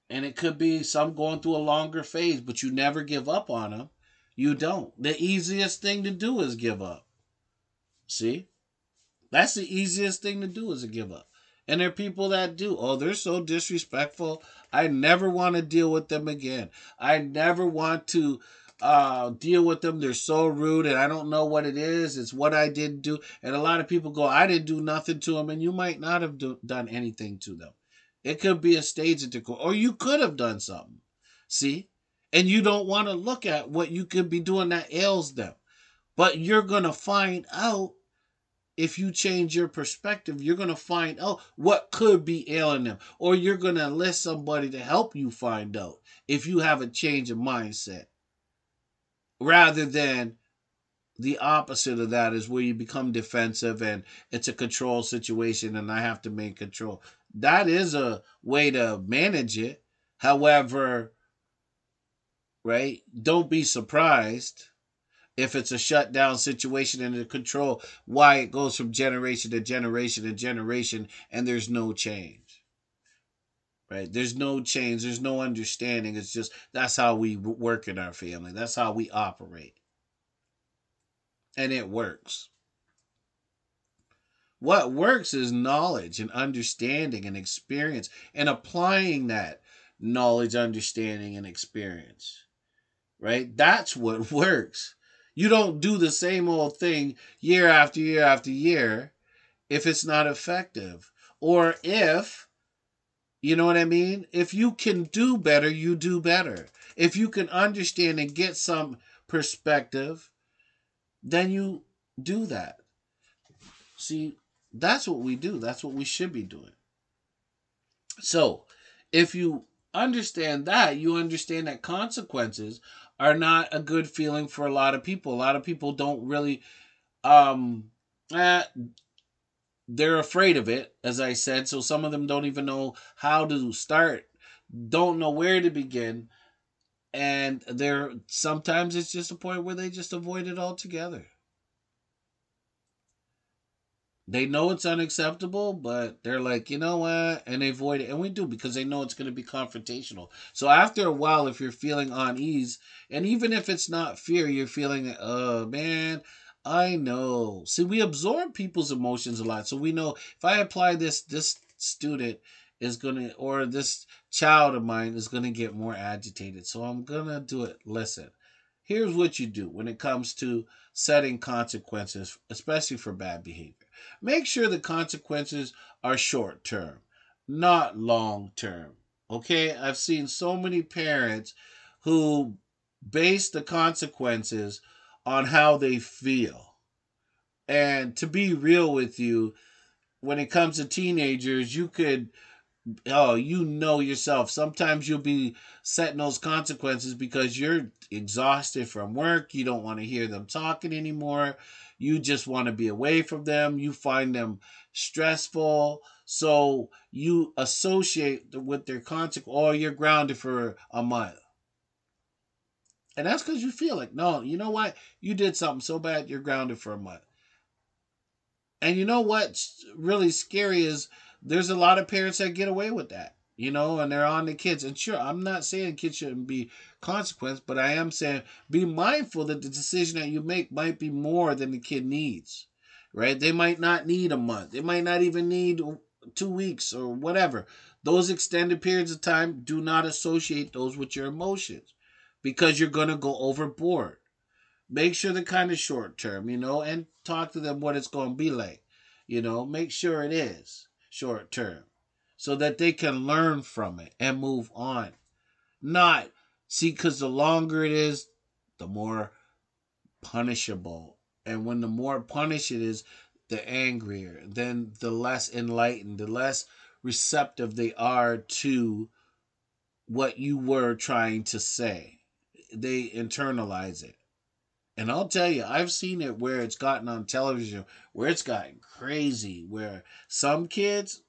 And it could be some going through a longer phase, but you never give up on them. You don't. The easiest thing to do is give up. See? That's the easiest thing to do, is to give up. And there are people that do. Oh, they're so disrespectful. I never want to deal with them again. I never want to deal with them. They're so rude, and I don't know what it is. It's what I didn't do. And a lot of people go, I didn't do nothing to them, and you might not have done anything to them. It could be a stage that they're going, or you could have done something. See? And you don't want to look at what you could be doing that ails them. But you're going to find out, if you change your perspective, you're going to find out what could be ailing them. Or you're going to enlist somebody to help you find out, if you have a change of mindset. Rather than the opposite of that, is where you become defensive and it's a control situation and I have to make control. That is a way to manage it. However, right, don't be surprised if it's a shutdown situation and the control, why it goes from generation to generation and generation, and there's no change. Right? There's no change. There's no understanding. It's just, that's how we work in our family. That's how we operate. And it works. What works is knowledge and understanding and experience, and applying that knowledge, understanding, and experience. Right? That's what works. You don't do the same old thing year after year after year if it's not effective. Or if, you know what I mean? If you can do better, you do better. If you can understand and get some perspective, then you do that. See, that's what we do. That's what we should be doing. So, if you understand that, you understand that consequences are not a good feeling for a lot of people. A lot of people don't really, um, eh, they're afraid of it, as I said. So some of them don't even know how to start, don't know where to begin. And they're, sometimes it's just a point where they just avoid it altogether. They know it's unacceptable, but they're like, you know what? And they avoid it. And we do, because they know it's going to be confrontational. So after a while, if you're feeling unease, and even if it's not fear, you're feeling, oh man, I know. See, we absorb people's emotions a lot. So we know, if I apply this student is going to, or this child of mine is going to get more agitated. So I'm going to do it. Listen, here's what you do when it comes to setting consequences, especially for bad behavior. Make sure the consequences are short term, not long term. Okay? I've seen so many parents who base the consequences on how they feel. And to be real with you, when it comes to teenagers, you could, oh, you know yourself. Sometimes you'll be setting those consequences because you're exhausted from work. You don't want to hear them talking anymore. You just want to be away from them. You find them stressful. So you associate with their consequence, or you're grounded for a month. And that's because you feel like, no, you know what? You did something so bad, you're grounded for a month. And you know what's really scary is, there's a lot of parents that get away with that, and they're on the kids. And sure, I'm not saying kids shouldn't be consequence, but I am saying be mindful that the decision that you make might be more than the kid needs, right? They might not need a month. They might not even need 2 weeks or whatever. Those extended periods of time, do not associate those with your emotions, because you're going to go overboard. Make sure they're kind of short term, and talk to them what it's going to be like. Make sure it is short term, so that they can learn from it and move on. Not, see, because the longer it is, the more punishable. And when the more punished it is, the angrier. Then the less enlightened, the less receptive they are to what you were trying to say. They internalize it. And I'll tell you, I've seen it where it's gotten on television, where it's gotten crazy, where some kids,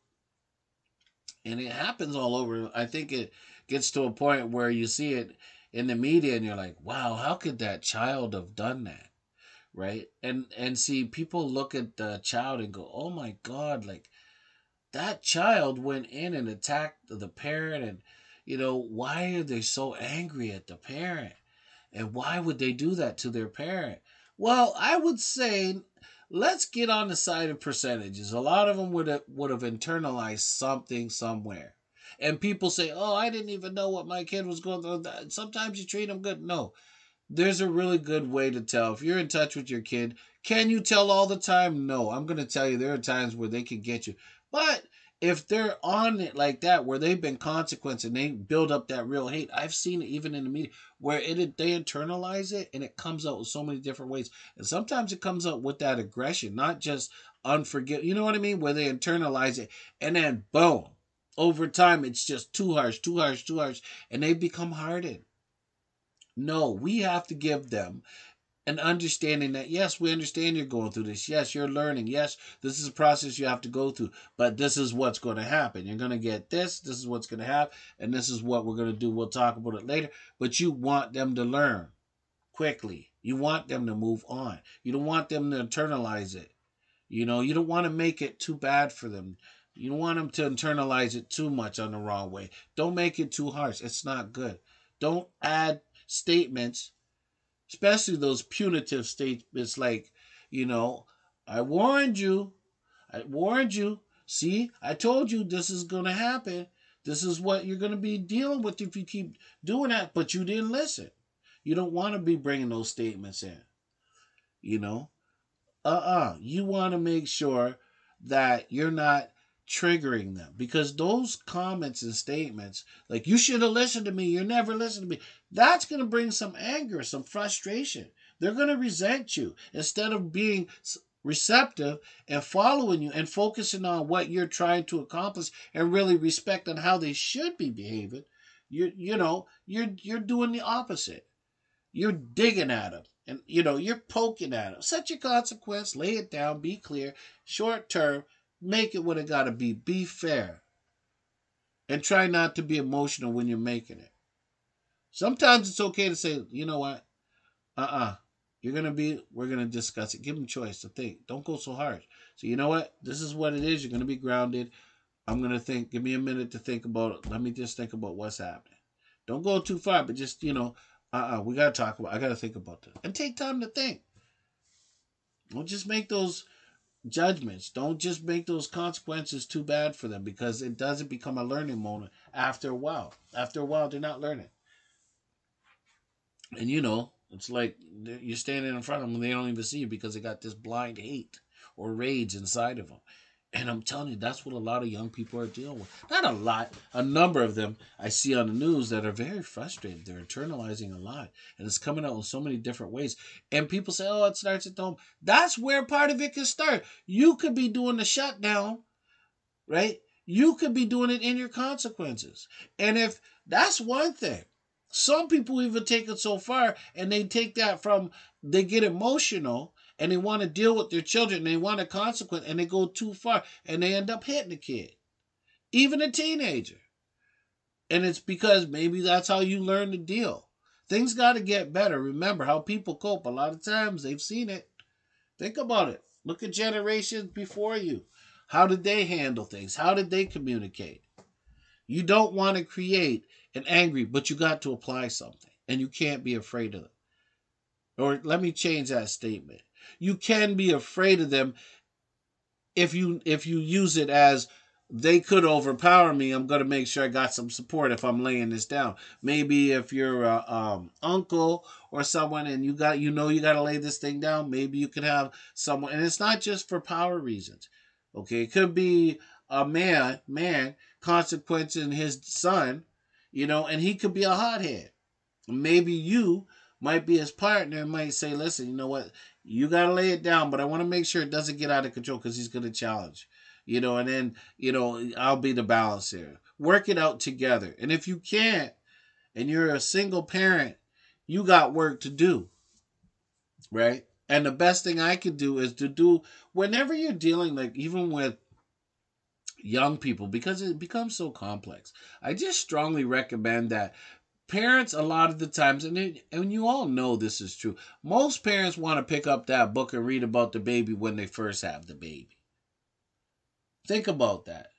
and it happens all over. I think it gets to a point where you see it in the media and you're like, wow, how could that child have done that? Right? And see, people look at the child and go, oh my God, like, that child went in and attacked the parent. And, why are they so angry at the parent? And why would they do that to their parent? Well, I would say let's get on the side of percentages. A lot of them would have internalized something somewhere. And people say, "Oh, I didn't even know what my kid was going through." Sometimes you treat them good. No, there's a really good way to tell. If you're in touch with your kid, can you tell all the time? No. I'm going to tell you there are times where they can get you. But if they're on it like that, where they've been consequence and they build up that real hate, I've seen it even in the media where they internalize it and it comes out in so many different ways. And sometimes it comes out with that aggression, not just unforgive. You know what I mean? Where they internalize it and then boom, over time it's just too harsh, too harsh, too harsh, and they become hardened. No, we have to give them an understanding that, yes, we understand you're going through this. Yes, you're learning. Yes, this is a process you have to go through. But this is what's going to happen. You're going to get this. This is what's going to happen. And this is what we're going to do. We'll talk about it later. But you want them to learn quickly. You want them to move on. You don't want them to internalize it. You know, you don't want to make it too bad for them. You don't want them to internalize it too much on the wrong way. Don't make it too harsh. It's not good. Don't add statements, especially those punitive statements like, you know, I warned you. I warned you. See, I told you this is going to happen. This is what you're going to be dealing with if you keep doing that, but you didn't listen. You don't want to be bringing those statements in, you know? You want to make sure that you're not triggering them because those comments and statements, like you should have listened to me, you never listened to me, that's going to bring some anger, some frustration. They're going to resent you instead of being receptive and following you and focusing on what you're trying to accomplish and really respecting how they should be behaving. You're doing the opposite. You're digging at them. And, you're poking at them. Set your consequence. Lay it down. Be clear. Short term. Make it what it got to be. Be fair. And try not to be emotional when you're making it. Sometimes it's okay to say, you know what? We're going to discuss it. Give them choice to think. Don't go so hard. So, you know what? This is what it is. You're going to be grounded. I'm going to think. Give me a minute to think about it. Let me just think about what's happening. Don't go too far, but just, we got to talk about I got to think about this. And take time to think. Don't just make those judgments. Don't just make those consequences too bad for them because it doesn't become a learning moment after a while. After a while, they're not learning. And, it's like you're standing in front of them and they don't even see you because they got this blind hate or rage inside of them. And I'm telling you, that's what a lot of young people are dealing with. Not a lot. A number of them I see on the news that are very frustrated. They're internalizing a lot. And it's coming out in so many different ways. And people say, oh, it starts at home. That's where part of it can start. You could be doing the shutdown, right? You could be doing it in your consequences. And if that's one thing. Some people even take it so far and they take that from, they get emotional and they want to deal with their children and they want a consequence and they go too far and they end up hitting the kid, even a teenager. And it's because maybe that's how you learn to deal. Things got to get better. Remember how people cope. A lot of times they've seen it. Think about it. Look at generations before you. How did they handle things? How did they communicate? You don't want to create an angry, but you got to apply something. And you can't be afraid of it. Or let me change that statement. You can be afraid of them if you use it as they could overpower me. I'm going to make sure I got some support if I'm laying this down. Maybe if you're a uncle or someone and you got to lay this thing down, maybe you could have someone. And it's not just for power reasons. Okay, it could be a man consequencing his son, and he could be a hothead. Maybe you might be his partner and might say, listen, you know what? You got to lay it down, but I want to make sure it doesn't get out of control because he's going to challenge, and then, I'll be the balance here. Work it out together. And if you can't, and you're a single parent, you got work to do, right? And the best thing I could do is to do, whenever you're dealing, like even with young people, because it becomes so complex, I just strongly recommend that parents, a lot of the times, and you all know this is true, most parents want to pick up that book and read about the baby when they first have the baby. Think about that.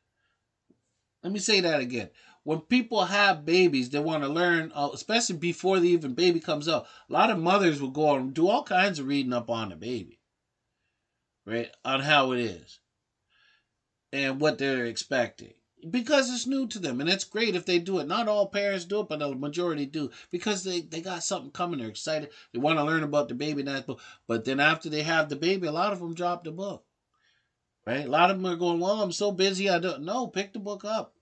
Let me say that again. When people have babies, they want to learn, especially before the even baby comes out. A lot of mothers will go and do all kinds of reading up on the baby. right, on how it is and what they're expecting. Because it's new to them, and it's great if they do it. Not all parents do it, but the majority do. Because they got something coming. They're excited. They want to learn about the baby. But then after they have the baby, a lot of them drop the book. Right? A lot of them are going, well, I'm so busy. I don't know. Pick the book up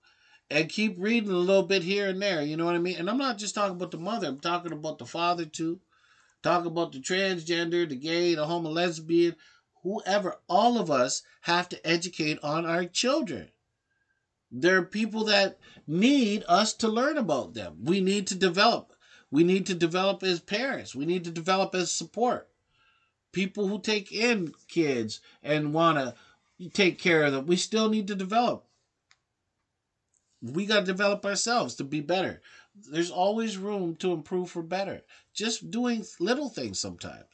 and keep reading a little bit here and there. You know what I mean? And I'm not just talking about the mother. I'm talking about the father too. Talk about the transgender, the gay, the homo lesbian, whoever. All of us have to educate on our children. There are people that need us to learn about them. We need to develop. We need to develop as parents. We need to develop as support. People who take in kids and want to take care of them, we still need to develop. We got to develop ourselves to be better. There's always room to improve for better. Just doing little things sometimes,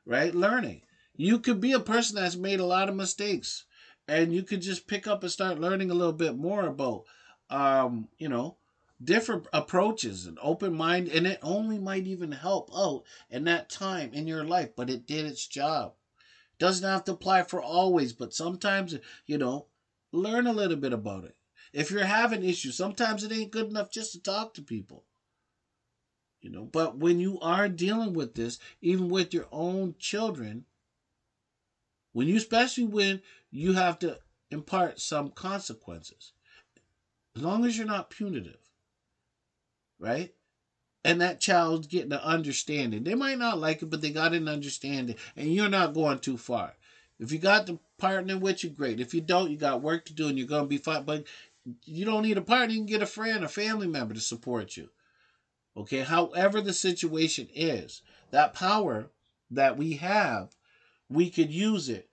right? Learning. You could be a person that's made a lot of mistakes, and you could just pick up and start learning a little bit more about, you know, different approaches and open mind, and it only might even help out in that time in your life, but it did its job. Doesn't have to apply for always, but sometimes, learn a little bit about it. If you're having issues, sometimes it ain't good enough just to talk to people. But when you are dealing with this, even with your own children, especially when you have to impart some consequences, as long as you're not punitive, right? And that child's getting an understanding. They might not like it, but they got an understanding, and you're not going too far. If you got the partner with you, great. If you don't, you got work to do, and you're going to be fine. But you don't need a partner. You can get a friend, a family member to support you. Okay, however the situation is, that power that we have, we could use it,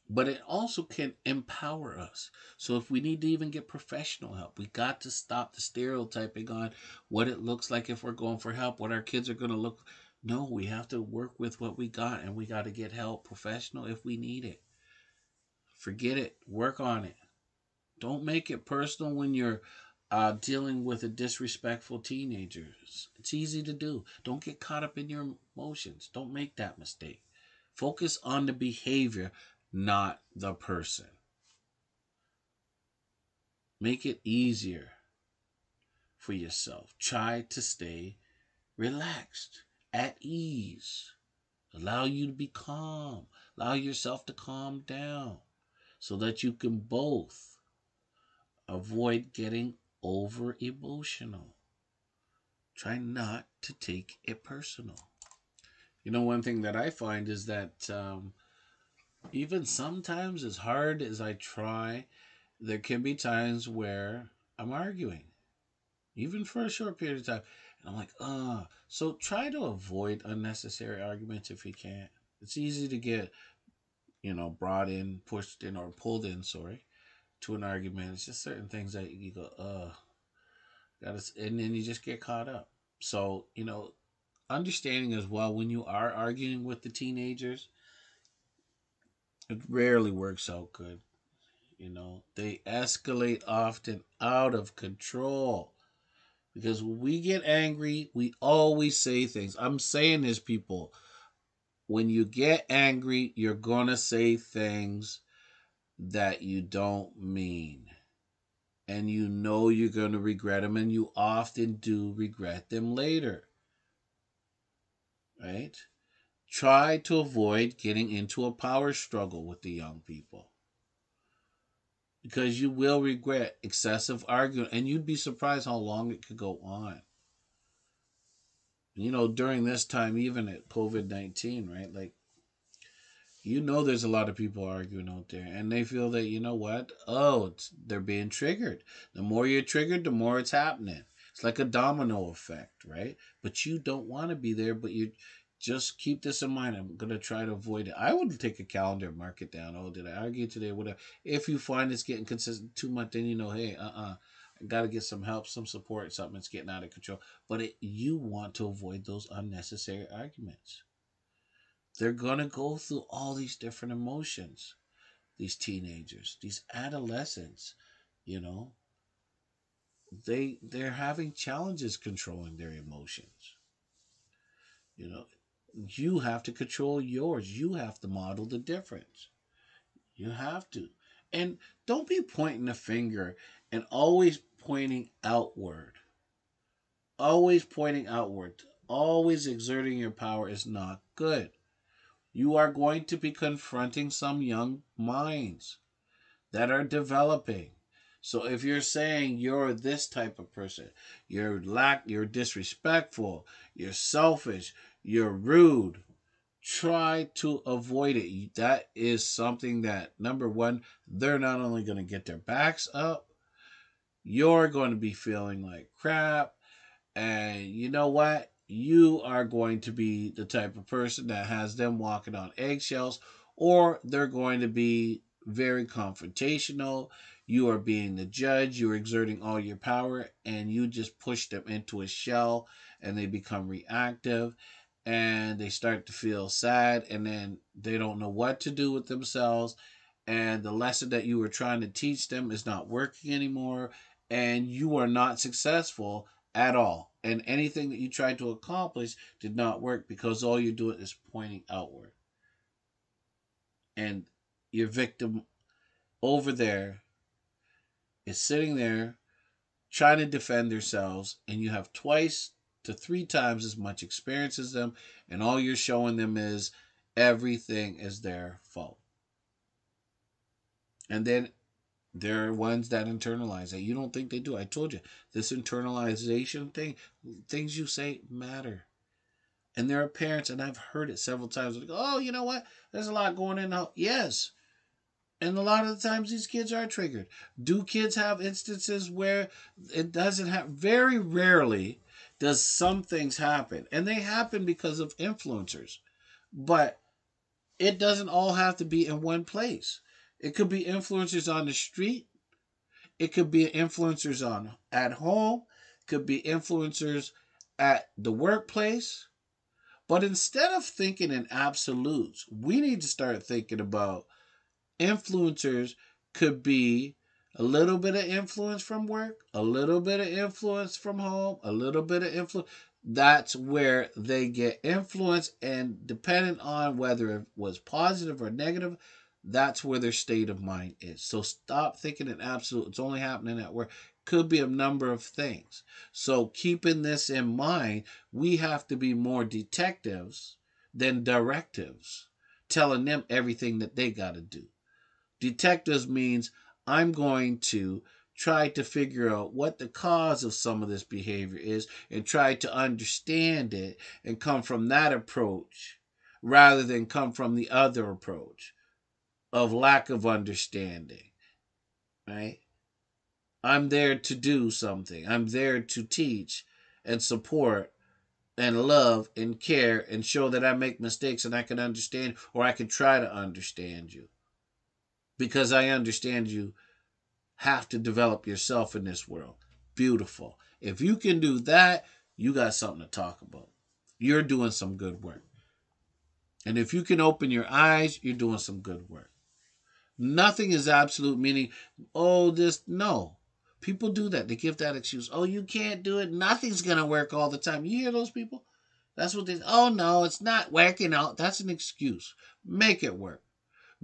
but it also can empower us. So if we need to even get professional help, we got to stop the stereotyping on what it looks like if we're going for help, what our kids are going to look. No, we have to work with what we got, and we got to get help professional if we need it. Forget it. Work on it. Don't make it personal when you're dealing with a disrespectful teenager. It's easy to do. Don't get caught up in your emotions. Don't make that mistake. Focus on the behavior, not the person. Make it easier for yourself. Try to stay relaxed, at ease. Allow you to be calm. Allow yourself to calm down so that you can both avoid getting over emotional. Try not to take it personal. One thing that I find is that even sometimes, as hard as I try, there can be times where I'm arguing, even for a short period of time. And I'm like, So try to avoid unnecessary arguments if you can. It's easy to get, brought in, pushed in, or pulled in, to an argument. It's just certain things that you go, and then you just get caught up. So, understanding as well when you are arguing with the teenagers, it rarely works out good. They escalate often out of control. Because when we get angry, we always say things. I'm saying this, people. When you get angry, you're going to say things that you don't mean. And you're going to regret them, and you often do regret them later. Right? Try to avoid getting into a power struggle with the young people. Because you will regret excessive arguing, and you'd be surprised how long it could go on. During this time, even at COVID-19, right? Like, there's a lot of people arguing out there, and they feel that, what? Oh, they're being triggered. The more you're triggered, the more it's happening. It's like a domino effect, right? But you don't want to be there, but you just keep this in mind. I'm going to try to avoid it. I would take a calendar, mark it down. Oh, did I argue today? Whatever. If you find it's getting consistent too much, then hey, I got to get some help, some support, something that's getting out of control. But you want to avoid those unnecessary arguments. They're going to go through all these different emotions, these teenagers, these adolescents, you know. They're having challenges controlling their emotions. You know, you have to control yours. You have to model the difference. You have to. And don't be pointing the finger and always pointing outward. Always pointing outward. Always exerting your power is not good. You are going to be confronting some young minds that are developing. So if you're saying you're this type of person, you're disrespectful, you're selfish, you're rude, try to avoid it. That is something that, number one, they're not only going to get their backs up, you're going to be feeling like crap. And you know what? You are going to be the type of person that has them walking on eggshells, or they're going to be very confrontational. You are being the judge, you're exerting all your power, and you just push them into a shell and they become reactive and they start to feel sad and then they don't know what to do with themselves. And the lesson that you were trying to teach them is not working anymore, and you are not successful at all. And anything that you tried to accomplish did not work because all you're doing is pointing outward. And your victim over there is sitting there trying to defend themselves, and you have twice to three times as much experience as them, and all you're showing them is everything is their fault. And then there are ones that internalize that. You don't think they do. I told you, this internalization thing, things you say matter. And there are parents, and I've heard it several times, like, oh, you know what? There's a lot going in now. Yes. And a lot of the times these kids are triggered. Do kids have instances where it doesn't happen? Very rarely does some things happen. And they happen because of influencers. But it doesn't all have to be in one place. It could be influencers on the street. It could be influencers on at home. It could be influencers at the workplace. But instead of thinking in absolutes, we need to start thinking about influencers could be a little bit of influence from work, a little bit of influence from home, a little bit of influence. That's where they get influence, and depending on whether it was positive or negative, that's where their state of mind is. So stop thinking in absolute. It's only happening at work. Could be a number of things. So keeping this in mind, we have to be more detectives than directives, telling them everything that they got to do. Detectives means I'm going to try to figure out what the cause of some of this behavior is and try to understand it and come from that approach rather than come from the other approach of lack of understanding, right? I'm there to do something. I'm there to teach and support and love and care and show that I make mistakes and I can understand, or I can try to understand you. Because I understand you have to develop yourself in this world. Beautiful. If you can do that, you got something to talk about. You're doing some good work. And if you can open your eyes, you're doing some good work. Nothing is absolute, meaning, oh, this, no. People do that. They give that excuse. Oh, you can't do it. Nothing's going to work all the time. You hear those people? That's what they, oh, no, it's not working out. That's an excuse. Make it work.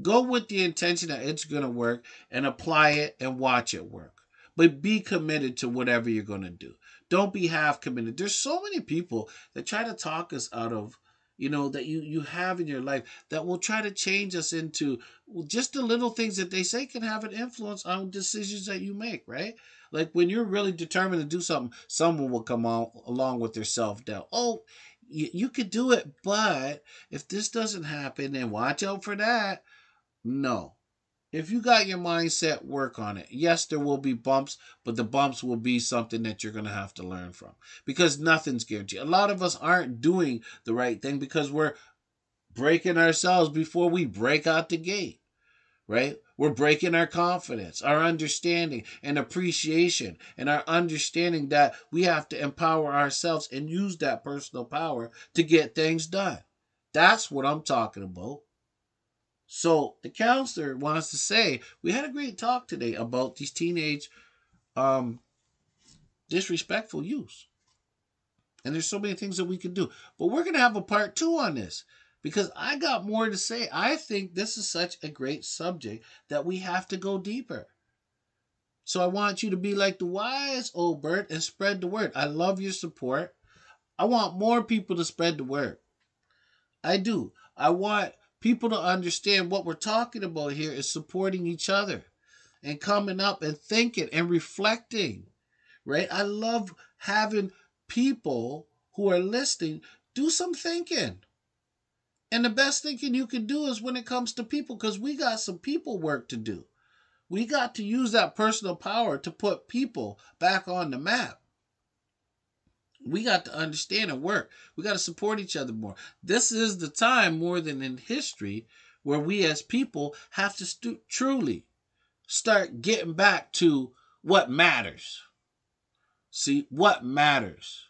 Go with the intention that it's going to work and apply it and watch it work. But be committed to whatever you're going to do. Don't be half committed. There's so many people that try to talk us out of, that you have in your life that will try to change us into just the little things that they say can have an influence on decisions that you make, right? Like when you're really determined to do something, someone will come on along with their self-doubt. Oh, you could do it, but if this doesn't happen, then watch out for that. No. If you got your mindset, work on it. Yes, there will be bumps, but the bumps will be something that you're going to have to learn from because nothing's guaranteed. A lot of us aren't doing the right thing because we're breaking ourselves before we break out the gate, right? We're breaking our confidence, our understanding and appreciation, and our understanding that we have to empower ourselves and use that personal power to get things done. That's what I'm talking about. So the counselor wants to say, we had a great talk today about these teenage um, disrespectful use. And there's so many things that we can do. But we're going to have a part 2 on this. because I got more to say. I think this is such a great subject that we have to go deeper. So I want you to be like the wise old Bert and spread the word. I love your support. I want more people to spread the word. I do. I want people to understand what we're talking about here is supporting each other and coming up and thinking and reflecting, right? I love having people who are listening do some thinking. And the best thinking you can do is when it comes to people, because we got some people work to do. We got to use that personal power to put people back on the map. We got to understand and work. We got to support each other more. This is the time, more than in history, where we as people have to truly start getting back to what matters. See, what matters.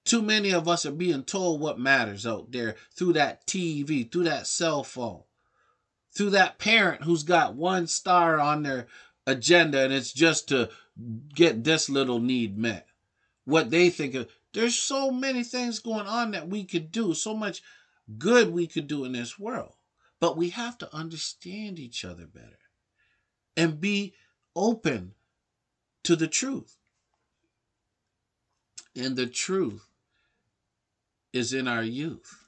Too many of us are being told what matters out there through that TV, through that cell phone, through that parent who's got one star on their agenda and it's just to get this little need met. What they think of. There's so many things going on that we could do, so much good we could do in this world. But we have to understand each other better and be open to the truth. And the truth is in our youth.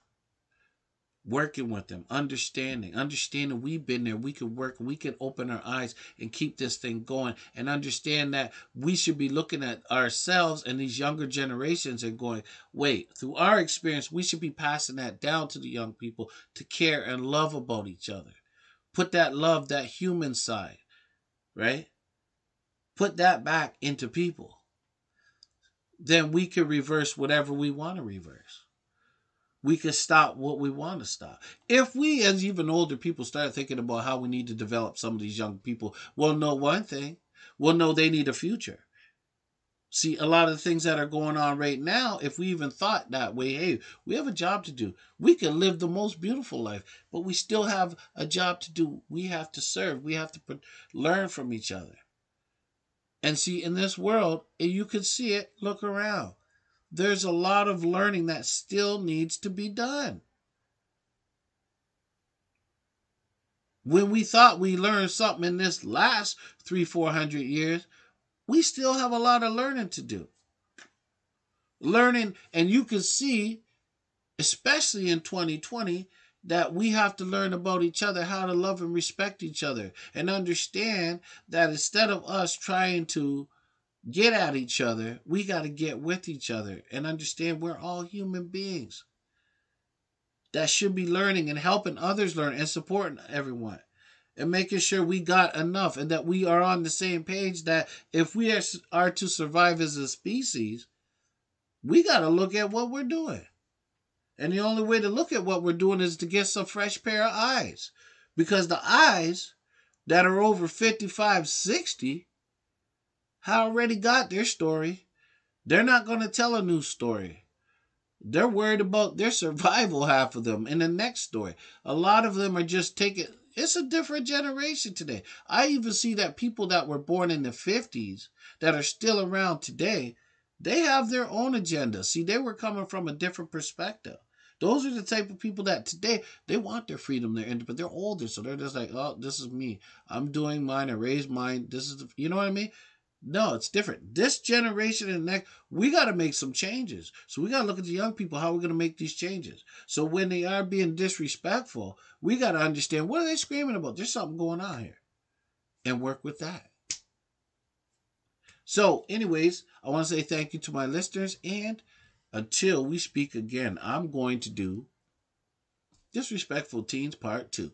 Working with them, understanding we've been there, we can work, we can open our eyes and keep this thing going and understand that we should be looking at ourselves and these younger generations and going, wait, through our experience, we should be passing that down to the young people to care and love about each other. Put that love, that human side, right? Put that back into people. Then we can reverse whatever we want to reverse. We can stop what we want to stop. If we, as even older people, start thinking about how we need to develop some of these young people, we'll know one thing. We'll know they need a future. See, a lot of the things that are going on right now, if we even thought that way, hey, we have a job to do. We can live the most beautiful life, but we still have a job to do. We have to serve. We have to learn from each other. And see, in this world, you can see it, look around. There's a lot of learning that still needs to be done. When we thought we learned something in this last 300-400 years, we still have a lot of learning to do. Learning, and you can see, especially in 2020, that we have to learn about each other, how to love and respect each other, and understand that instead of us trying to get at each other, we got to get with each other and understand we're all human beings that should be learning and helping others learn and supporting everyone and making sure we got enough and that we are on the same page, that if we are to survive as a species, we got to look at what we're doing. And the only way to look at what we're doing is to get some fresh pair of eyes, because the eyes that are over 55, 60 already got their story. They're not going to tell a new story. They're worried about their survival, half of them, in the next story. A lot of them are just taking... It's a different generation today. I even see that people that were born in the 50s that are still around today, they have their own agenda. See, they were coming from a different perspective. Those are the type of people that today, they want their freedom, their independence, but they're older, so they're just like, oh, this is me. I'm doing mine. I raised mine. This is, you know what I mean? No, it's different. This generation and next, we got to make some changes. So we got to look at the young people, how we're going to make these changes. So when they are being disrespectful, we got to understand, what are they screaming about? There's something going on here. And work with that. So anyways, I want to say thank you to my listeners. And until we speak again, I'm going to do Disrespectful Teens Part 2.